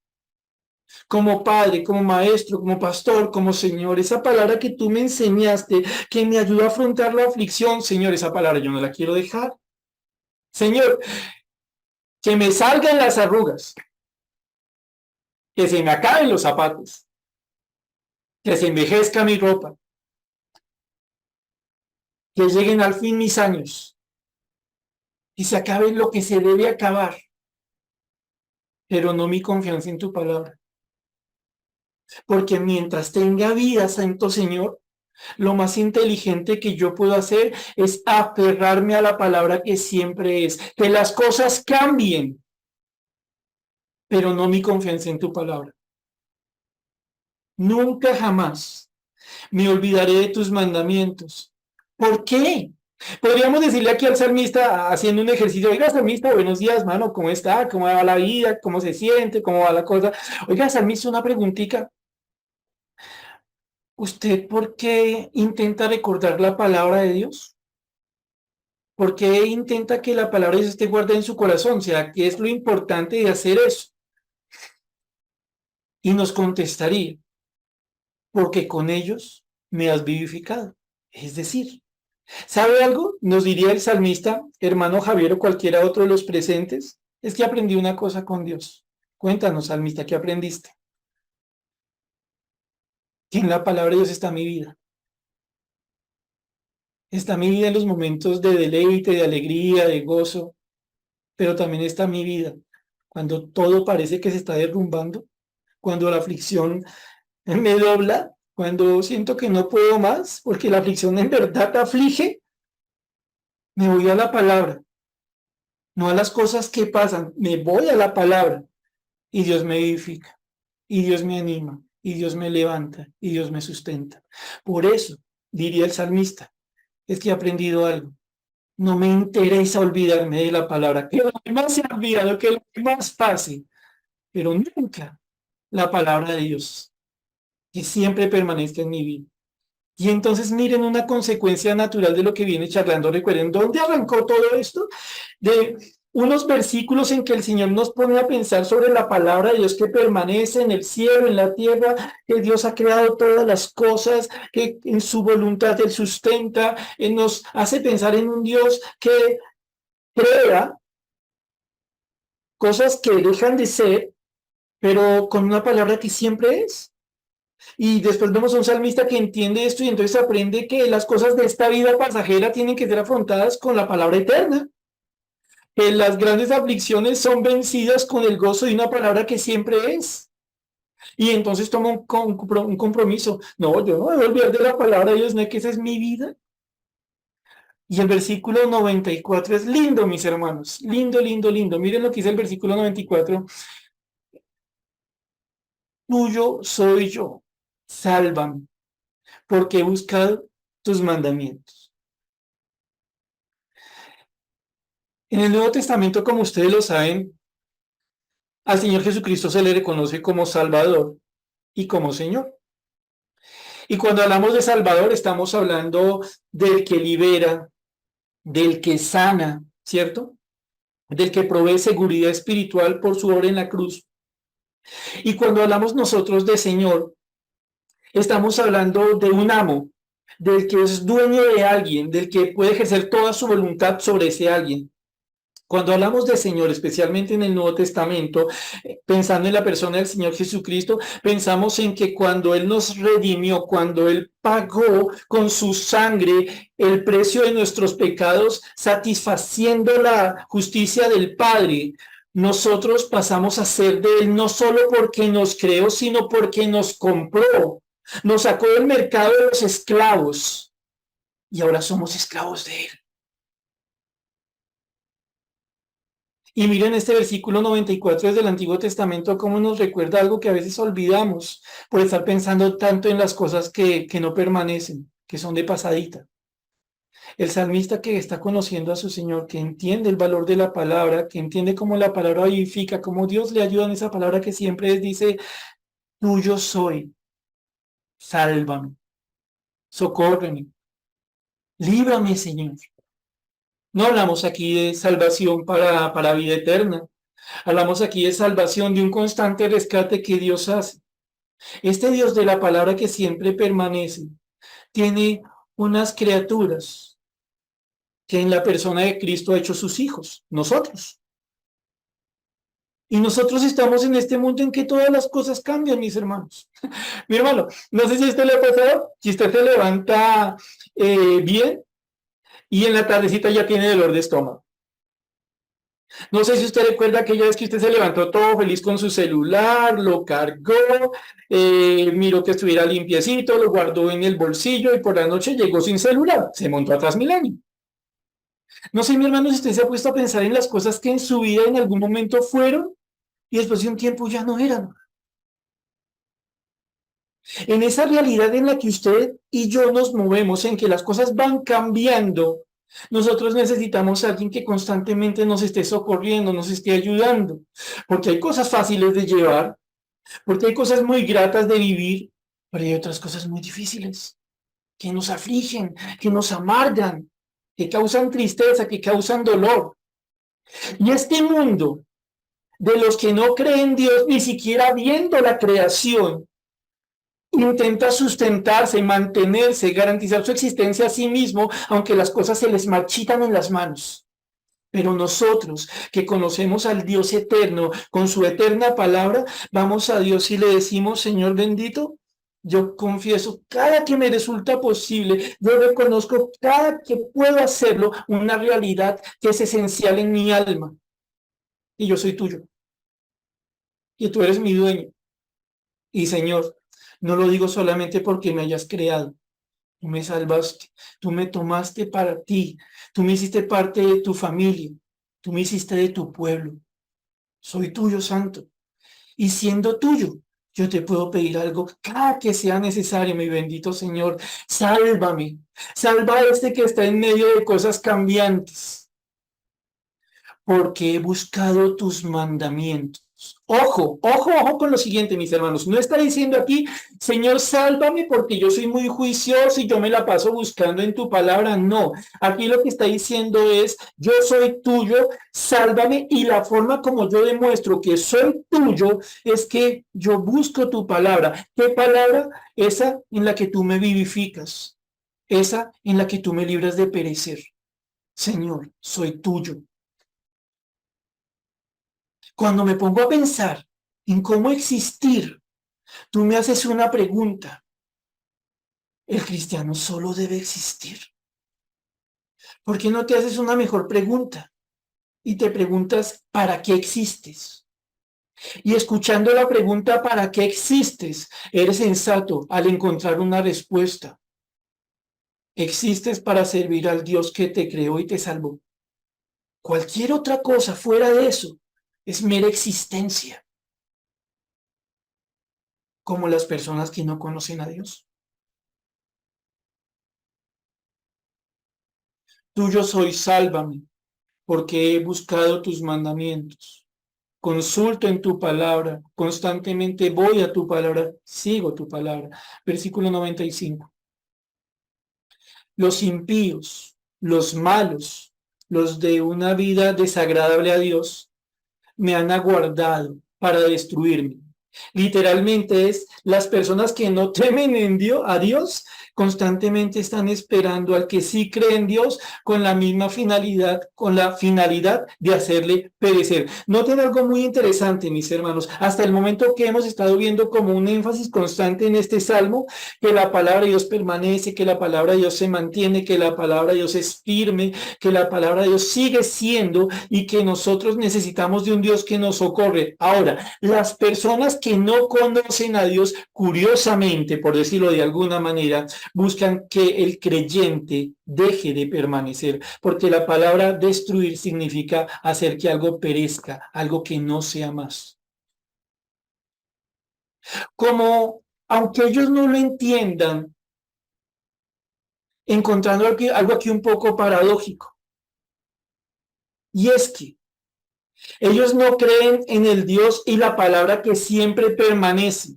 como padre, como maestro, como pastor, como Señor, esa palabra que tú me enseñaste, que me ayudó a afrontar la aflicción. Señor, esa palabra yo no la quiero dejar. Señor, que me salgan las arrugas, que se me acaben los zapatos, que se envejezca mi ropa, que lleguen al fin mis años y se acabe lo que se debe acabar, pero no mi confianza en tu palabra. Porque mientras tenga vida, Santo Señor, lo más inteligente que yo puedo hacer es aferrarme a la palabra que siempre es, que las cosas cambien, pero no mi confianza en tu palabra. Nunca jamás me olvidaré de tus mandamientos. ¿Por qué? Podríamos decirle aquí al salmista, haciendo un ejercicio: oiga, salmista, buenos días, mano, ¿cómo está? ¿Cómo va la vida? ¿Cómo se siente? ¿Cómo va la cosa? Oiga, salmista, una preguntita. ¿Usted por qué intenta recordar la palabra de Dios? ¿Por qué intenta que la palabra de Dios esté guardada en su corazón? O sea, ¿qué es lo importante de hacer eso? Y nos contestaría: porque con ellos me has vivificado. Es decir, ¿sabe algo? Nos diría el salmista, hermano Javier o cualquiera otro de los presentes: es que aprendí una cosa con Dios. Cuéntanos, salmista, ¿qué aprendiste? Que en la palabra de Dios está mi vida. Está mi vida en los momentos de deleite, de alegría, de gozo, pero también está mi vida cuando todo parece que se está derrumbando, cuando la aflicción me dobla, cuando siento que no puedo más, porque la aflicción en verdad te aflige. Me voy a la palabra, no a las cosas que pasan, me voy a la palabra y Dios me edifica, y Dios me anima, y Dios me levanta, y Dios me sustenta. Por eso, diría el salmista, es que he aprendido algo: no me interesa olvidarme de la palabra, que lo demás se ha olvidado, que lo demás pase, pero nunca la palabra de Dios, que siempre permanezca en mi vida. Y entonces miren una consecuencia natural de lo que viene charlando. Recuerden, ¿dónde arrancó todo esto? De unos versículos en que el Señor nos pone a pensar sobre la palabra de Dios que permanece en el cielo, en la tierra, que Dios ha creado todas las cosas, que en su voluntad Él sustenta, nos hace pensar en un Dios que crea cosas que dejan de ser, pero con una palabra que siempre es. Y después vemos a un salmista que entiende esto y entonces aprende que las cosas de esta vida pasajera tienen que ser afrontadas con la palabra eterna, que las grandes aflicciones son vencidas con el gozo de una palabra que siempre es. Y entonces toma un compromiso. No, yo no debo olvidar de la palabra de Dios, no es que esa es mi vida. Y el versículo 94 es lindo, mis hermanos. Lindo, lindo, lindo. Miren lo que dice el versículo 94. Tuyo soy yo, sálvame, porque he buscado tus mandamientos. En el Nuevo Testamento, como ustedes lo saben, al Señor Jesucristo se le reconoce como Salvador y como Señor. Y cuando hablamos de Salvador, estamos hablando del que libera, del que sana, ¿cierto? Del que provee seguridad espiritual por su obra en la cruz. Y cuando hablamos nosotros de Señor, estamos hablando de un amo, del que es dueño de alguien, del que puede ejercer toda su voluntad sobre ese alguien. Cuando hablamos de Señor, especialmente en el Nuevo Testamento, pensando en la persona del Señor Jesucristo, pensamos en que cuando Él nos redimió, cuando Él pagó con su sangre el precio de nuestros pecados, satisfaciendo la justicia del Padre, nosotros pasamos a ser de Él no solo porque nos creó, sino porque nos compró, nos sacó del mercado de los esclavos y ahora somos esclavos de Él. Y miren este versículo 94 del Antiguo Testamento, cómo nos recuerda algo que a veces olvidamos por estar pensando tanto en las cosas que no permanecen, que son de pasadita. El salmista que está conociendo a su Señor, que entiende el valor de la palabra, que entiende cómo la palabra vivifica, cómo Dios le ayuda en esa palabra que siempre es, dice, tuyo soy, sálvame, socórreme, líbrame, Señor. No hablamos aquí de salvación para vida eterna. Hablamos aquí de salvación, de un constante rescate que Dios hace. Este Dios de la palabra que siempre permanece, tiene unas criaturas que en la persona de Cristo ha hecho sus hijos, nosotros. Y nosotros estamos en este mundo en que todas las cosas cambian, mis hermanos. Mi hermano, no sé si a usted le ha pasado, si usted se levanta bien y en la tardecita ya tiene dolor de estómago. No sé si usted recuerda aquella vez que usted se levantó todo feliz con su celular, lo cargó, miró que estuviera limpiecito, lo guardó en el bolsillo y por la noche llegó sin celular, se montó a Transmilenio. No sé, mi hermano, si usted se ha puesto a pensar en las cosas que en su vida en algún momento fueron y después de un tiempo ya no eran. En esa realidad en la que usted y yo nos movemos, en que las cosas van cambiando, nosotros necesitamos a alguien que constantemente nos esté socorriendo, nos esté ayudando, porque hay cosas fáciles de llevar, porque hay cosas muy gratas de vivir, pero hay otras cosas muy difíciles, que nos afligen, que nos amargan, que causan tristeza, que causan dolor. Y este mundo de los que no creen en Dios, ni siquiera viendo la creación, intenta sustentarse, mantenerse, garantizar su existencia a sí mismo, aunque las cosas se les marchitan en las manos. Pero nosotros que conocemos al Dios eterno, con su eterna palabra, vamos a Dios y le decimos, Señor bendito, yo confieso cada que me resulta posible, yo reconozco cada que puedo hacerlo, una realidad que es esencial en mi alma. Y yo soy tuyo. Y tú eres mi dueño. Y Señor, no lo digo solamente porque me hayas creado. Tú me salvaste, tú me tomaste para ti, tú me hiciste parte de tu familia, tú me hiciste de tu pueblo. Soy tuyo, Santo. Y siendo tuyo, yo te puedo pedir algo cada que sea necesario, mi bendito Señor. Sálvame, salva a este que está en medio de cosas cambiantes, porque he buscado tus mandamientos. Ojo, ojo, ojo con lo siguiente, mis hermanos. No está diciendo aquí, Señor, sálvame porque yo soy muy juicioso y yo me la paso buscando en tu palabra. No, aquí lo que está diciendo es, yo soy tuyo, sálvame, y la forma como yo demuestro que soy tuyo es que yo busco tu palabra. ¿Qué palabra? Esa en la que tú me vivificas, esa en la que tú me libras de perecer. Señor, soy tuyo. Cuando me pongo a pensar en cómo existir, tú me haces una pregunta. ¿El cristiano solo debe existir? ¿Por qué no te haces una mejor pregunta? Y te preguntas, ¿para qué existes? Y escuchando la pregunta ¿para qué existes? Eres sensato al encontrar una respuesta. Existes para servir al Dios que te creó y te salvó. Cualquier otra cosa fuera de eso es mera existencia, como las personas que no conocen a Dios. Tuyo soy, sálvame, porque he buscado tus mandamientos. Consulto en tu palabra, constantemente voy a tu palabra, sigo tu palabra. Versículo 95. Los impíos, los malos, los de una vida desagradable a Dios, me han aguardado para destruirme. Literalmente es las personas que no temen en Dios, a Dios, constantemente están esperando al que sí cree en Dios con la misma finalidad, con la finalidad de hacerle perecer. Noten algo muy interesante, mis hermanos, hasta el momento que hemos estado viendo como un énfasis constante en este salmo, que la palabra de Dios permanece, que la palabra de Dios se mantiene, que la palabra de Dios es firme, que la palabra de Dios sigue siendo y que nosotros necesitamos de un Dios que nos socorre. Ahora, las personas que no conocen a Dios, curiosamente, por decirlo de alguna manera, buscan que el creyente deje de permanecer, porque la palabra destruir significa hacer que algo perezca, algo que no sea más. Como, aunque ellos no lo entiendan, encontrando algo aquí un poco paradójico, y es que ellos no creen en el Dios y la palabra que siempre permanece.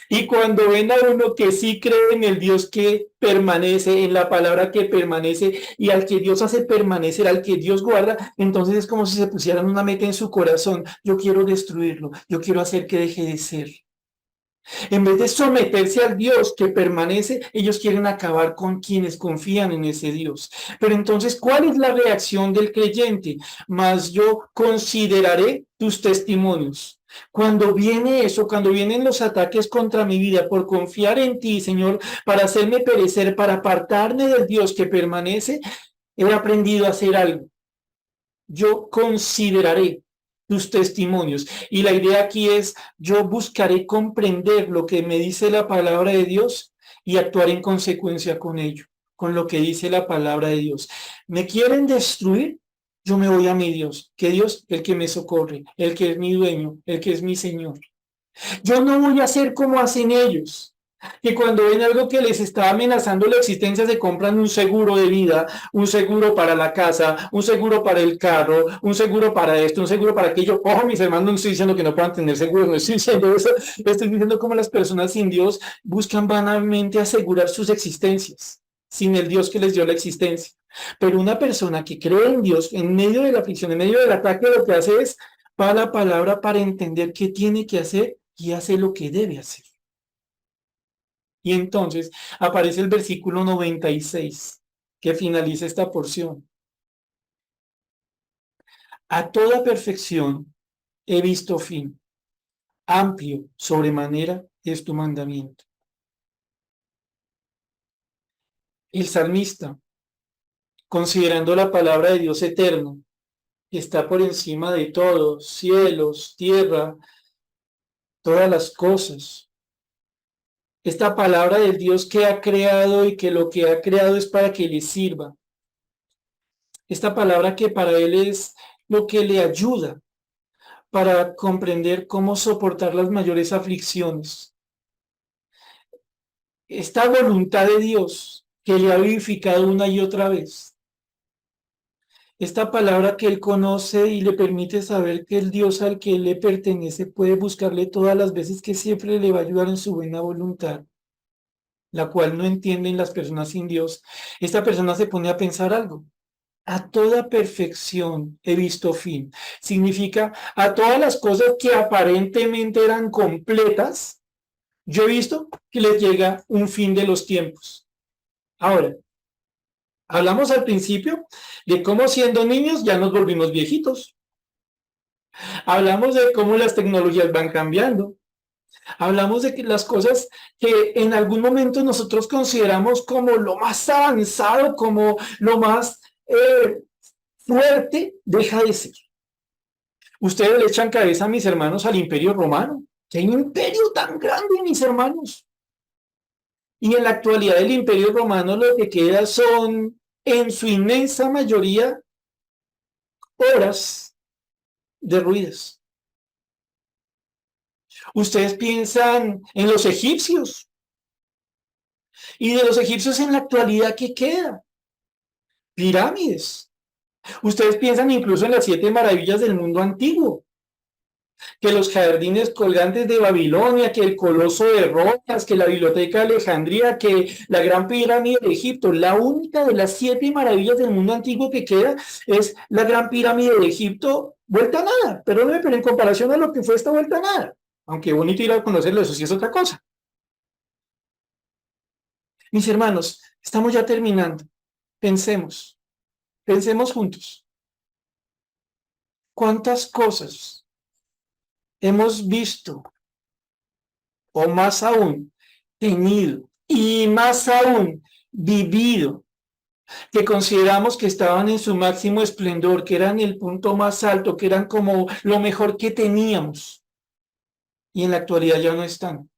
Y cuando ven a uno que sí cree en el Dios que permanece, en la palabra que permanece y al que Dios hace permanecer, al que Dios guarda, entonces es como si se pusieran una meta en su corazón. Yo quiero destruirlo, yo quiero hacer que deje de ser. En vez de someterse al Dios que permanece, ellos quieren acabar con quienes confían en ese Dios. Pero entonces, ¿cuál es la reacción del creyente? Mas yo consideraré tus testimonios. Cuando viene eso, cuando vienen los ataques contra mi vida por confiar en ti, Señor, para hacerme perecer, para apartarme del Dios que permanece, he aprendido a hacer algo. Yo consideraré tus testimonios. Y la idea aquí es, yo buscaré comprender lo que me dice la palabra de Dios y actuar en consecuencia con ello, con lo que dice la palabra de Dios. ¿Me quieren destruir? Yo me voy a mi Dios, que Dios, el que me socorre, el que es mi dueño, el que es mi Señor. Yo no voy a hacer como hacen ellos, que cuando ven algo que les está amenazando la existencia se compran un seguro de vida, un seguro para la casa, un seguro para el carro, un seguro para esto, un seguro para aquello. Ojo, mis hermanos, no estoy diciendo que no puedan tener seguros, no estoy diciendo eso, estoy diciendo cómo las personas sin Dios buscan vanamente asegurar sus existencias, sin el Dios que les dio la existencia. Pero una persona que cree en Dios, en medio de la aflicción, en medio del ataque, lo que hace es va a la palabra para entender qué tiene que hacer y hace lo que debe hacer. Y entonces aparece el versículo 96 que finaliza esta porción. A toda perfección he visto fin, amplio sobremanera es tu mandamiento. El salmista, considerando la palabra de Dios eterno, que está por encima de todo, cielos, tierra, todas las cosas. Esta palabra del Dios que ha creado y que lo que ha creado es para que le sirva. Esta palabra que para él es lo que le ayuda para comprender cómo soportar las mayores aflicciones. Esta voluntad de Dios que le ha vivificado una y otra vez. Esta palabra que él conoce y le permite saber que el Dios al que él le pertenece puede buscarle todas las veces que siempre le va a ayudar en su buena voluntad, la cual no entienden las personas sin Dios. Esta persona se pone a pensar algo. A toda perfección he visto fin. Significa a todas las cosas que aparentemente eran completas, yo he visto que les llega un fin de los tiempos. Ahora, hablamos al principio de cómo siendo niños ya nos volvimos viejitos. Hablamos de cómo las tecnologías van cambiando. Hablamos de que las cosas que en algún momento nosotros consideramos como lo más avanzado, como lo más fuerte, deja de ser. Ustedes le echan cabeza a mis hermanos al Imperio Romano. ¡Qué imperio tan grande, mis hermanos! Y en la actualidad el Imperio Romano lo que queda son, en su inmensa mayoría, horas de ruinas. Ustedes piensan en los egipcios. Y de los egipcios en la actualidad, ¿qué queda? Pirámides. Ustedes piensan incluso en las 7 maravillas del mundo antiguo, que los jardines colgantes de Babilonia, que el coloso de Rodas, que la biblioteca de Alejandría, que la gran pirámide de Egipto. La única de las 7 maravillas del mundo antiguo que queda es la gran pirámide de Egipto, vuelta a nada. Perdóneme, pero en comparación a lo que fue esta vuelta a nada, aunque bonito ir a conocerlo, eso sí es otra cosa. Mis hermanos, estamos ya terminando. Pensemos juntos. ¿Cuántas cosas hemos visto, o más aún, tenido, y más aún, vivido, que consideramos que estaban en su máximo esplendor, que eran el punto más alto, que eran como lo mejor que teníamos, y en la actualidad ya no están?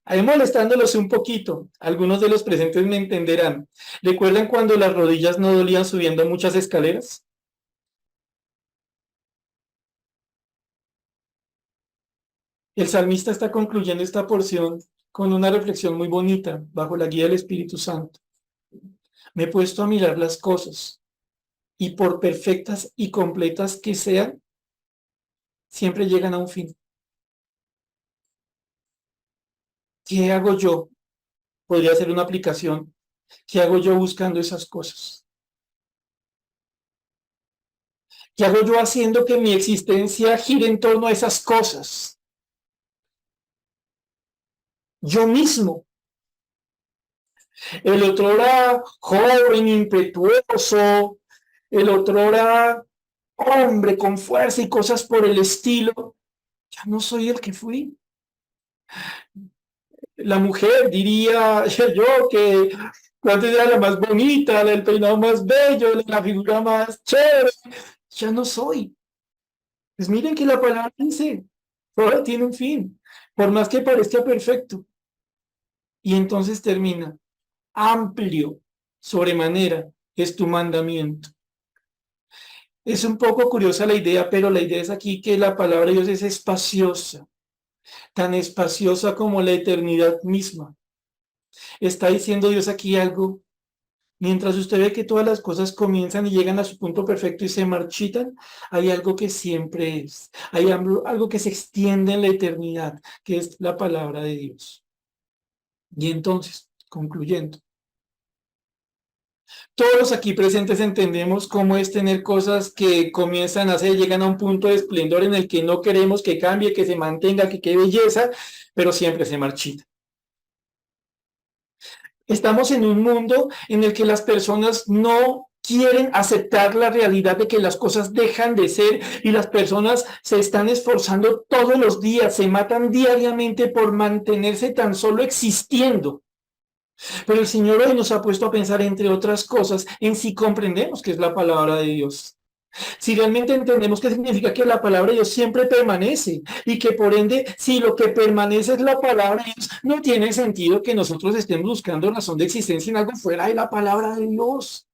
Ahí molestándolos un poquito, algunos de los presentes me entenderán. ¿Recuerdan cuando las rodillas no dolían subiendo muchas escaleras? El salmista está concluyendo esta porción con una reflexión muy bonita, bajo la guía del Espíritu Santo. Me he puesto a mirar las cosas, y por perfectas y completas que sean, siempre llegan a un fin. ¿Qué hago yo? Podría ser una aplicación. ¿Qué hago yo buscando esas cosas? ¿Qué hago yo haciendo que mi existencia gire en torno a esas cosas? Yo mismo. El otro era joven, impetuoso, el otro era hombre con fuerza y cosas por el estilo. Ya no soy el que fui. La mujer diría yo que antes era la más bonita, el peinado más bello, la figura más chévere. Ya no soy. Pues miren que la palabra dice, todo tiene un fin, por más que parezca perfecto. Y entonces termina, amplio, sobremanera, es tu mandamiento. Es un poco curiosa la idea, pero la idea es aquí que la palabra de Dios es espaciosa, tan espaciosa como la eternidad misma. Está diciendo Dios aquí algo. Mientras usted ve que todas las cosas comienzan y llegan a su punto perfecto y se marchitan, hay algo que siempre es. Hay algo que se extiende en la eternidad, que es la palabra de Dios. Y entonces, concluyendo, todos aquí presentes entendemos cómo es tener cosas que comienzan a ser, llegan a un punto de esplendor en el que no queremos que cambie, que se mantenga, que quede belleza, pero siempre se marchita. Estamos en un mundo en el que las personas no quieren aceptar la realidad de que las cosas dejan de ser, y las personas se están esforzando todos los días, se matan diariamente por mantenerse tan solo existiendo. Pero el Señor hoy nos ha puesto a pensar, entre otras cosas, en si comprendemos qué es la palabra de Dios. Si realmente entendemos qué significa que la palabra de Dios siempre permanece, y que por ende, si lo que permanece es la palabra de Dios, no tiene sentido que nosotros estemos buscando razón de existencia en algo fuera de la palabra de Dios.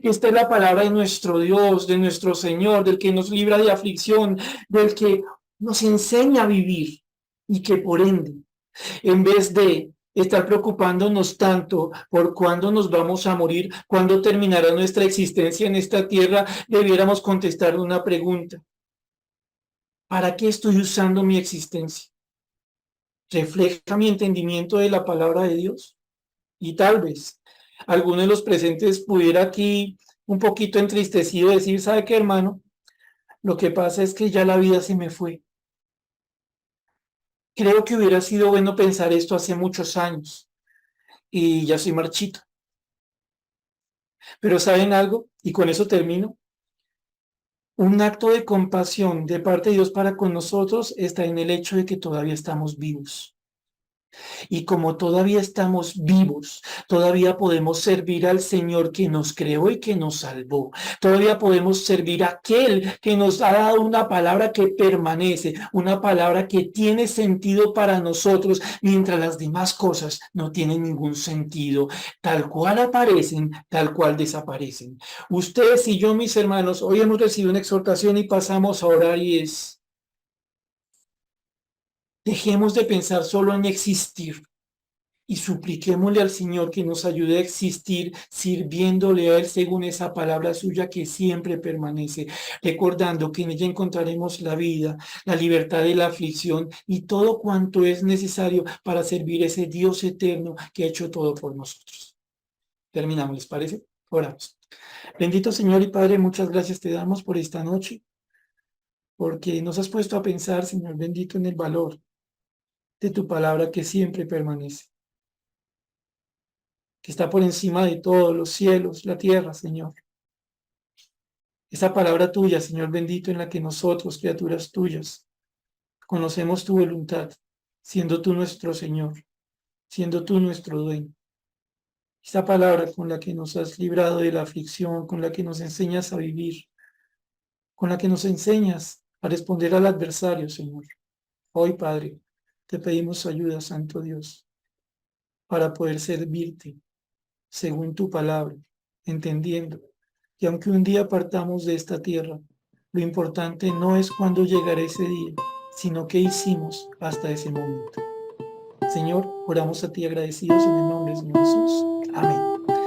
Esta es la palabra de nuestro Dios, de nuestro Señor, del que nos libra de aflicción, del que nos enseña a vivir, y que por ende, en vez de estar preocupándonos tanto por cuándo nos vamos a morir, cuándo terminará nuestra existencia en esta tierra, debiéramos contestar una pregunta: ¿para qué estoy usando mi existencia? ¿Refleja mi entendimiento de la palabra de Dios? Y tal vez alguno de los presentes pudiera aquí, un poquito entristecido, decir: ¿sabe qué, hermano? Lo que pasa es que ya la vida se me fue. Creo que hubiera sido bueno pensar esto hace muchos años, y ya soy marchito. Pero ¿saben algo? Y con eso termino. Un acto de compasión de parte de Dios para con nosotros está en el hecho de que todavía estamos vivos. Y como todavía estamos vivos, todavía podemos servir al Señor que nos creó y que nos salvó. Todavía podemos servir a aquel que nos ha dado una palabra que permanece, una palabra que tiene sentido para nosotros, mientras las demás cosas no tienen ningún sentido. Tal cual aparecen, tal cual desaparecen. Ustedes y yo, mis hermanos, hoy hemos recibido una exhortación y pasamos a orar y es: dejemos de pensar solo en existir y supliquémosle al Señor que nos ayude a existir sirviéndole a Él según esa palabra suya que siempre permanece, recordando que en ella encontraremos la vida, la libertad de la aflicción y todo cuanto es necesario para servir a ese Dios eterno que ha hecho todo por nosotros. Terminamos, ¿les parece? Oramos. Bendito Señor y Padre, muchas gracias te damos por esta noche, porque nos has puesto a pensar, Señor bendito, en el valor de tu palabra que siempre permanece, que está por encima de todos los cielos, la tierra, Señor. Esa palabra tuya, Señor bendito, en la que nosotros, criaturas tuyas, conocemos tu voluntad, siendo tú nuestro Señor, siendo tú nuestro dueño. Esa palabra con la que nos has librado de la aflicción, con la que nos enseñas a vivir, con la que nos enseñas a responder al adversario, Señor. Hoy, Padre, te pedimos ayuda, Santo Dios, para poder servirte según tu palabra, entendiendo que aunque un día partamos de esta tierra, lo importante no es cuándo llegará ese día, sino qué hicimos hasta ese momento. Señor, oramos a ti agradecidos en el nombre de Señor Jesús. Amén.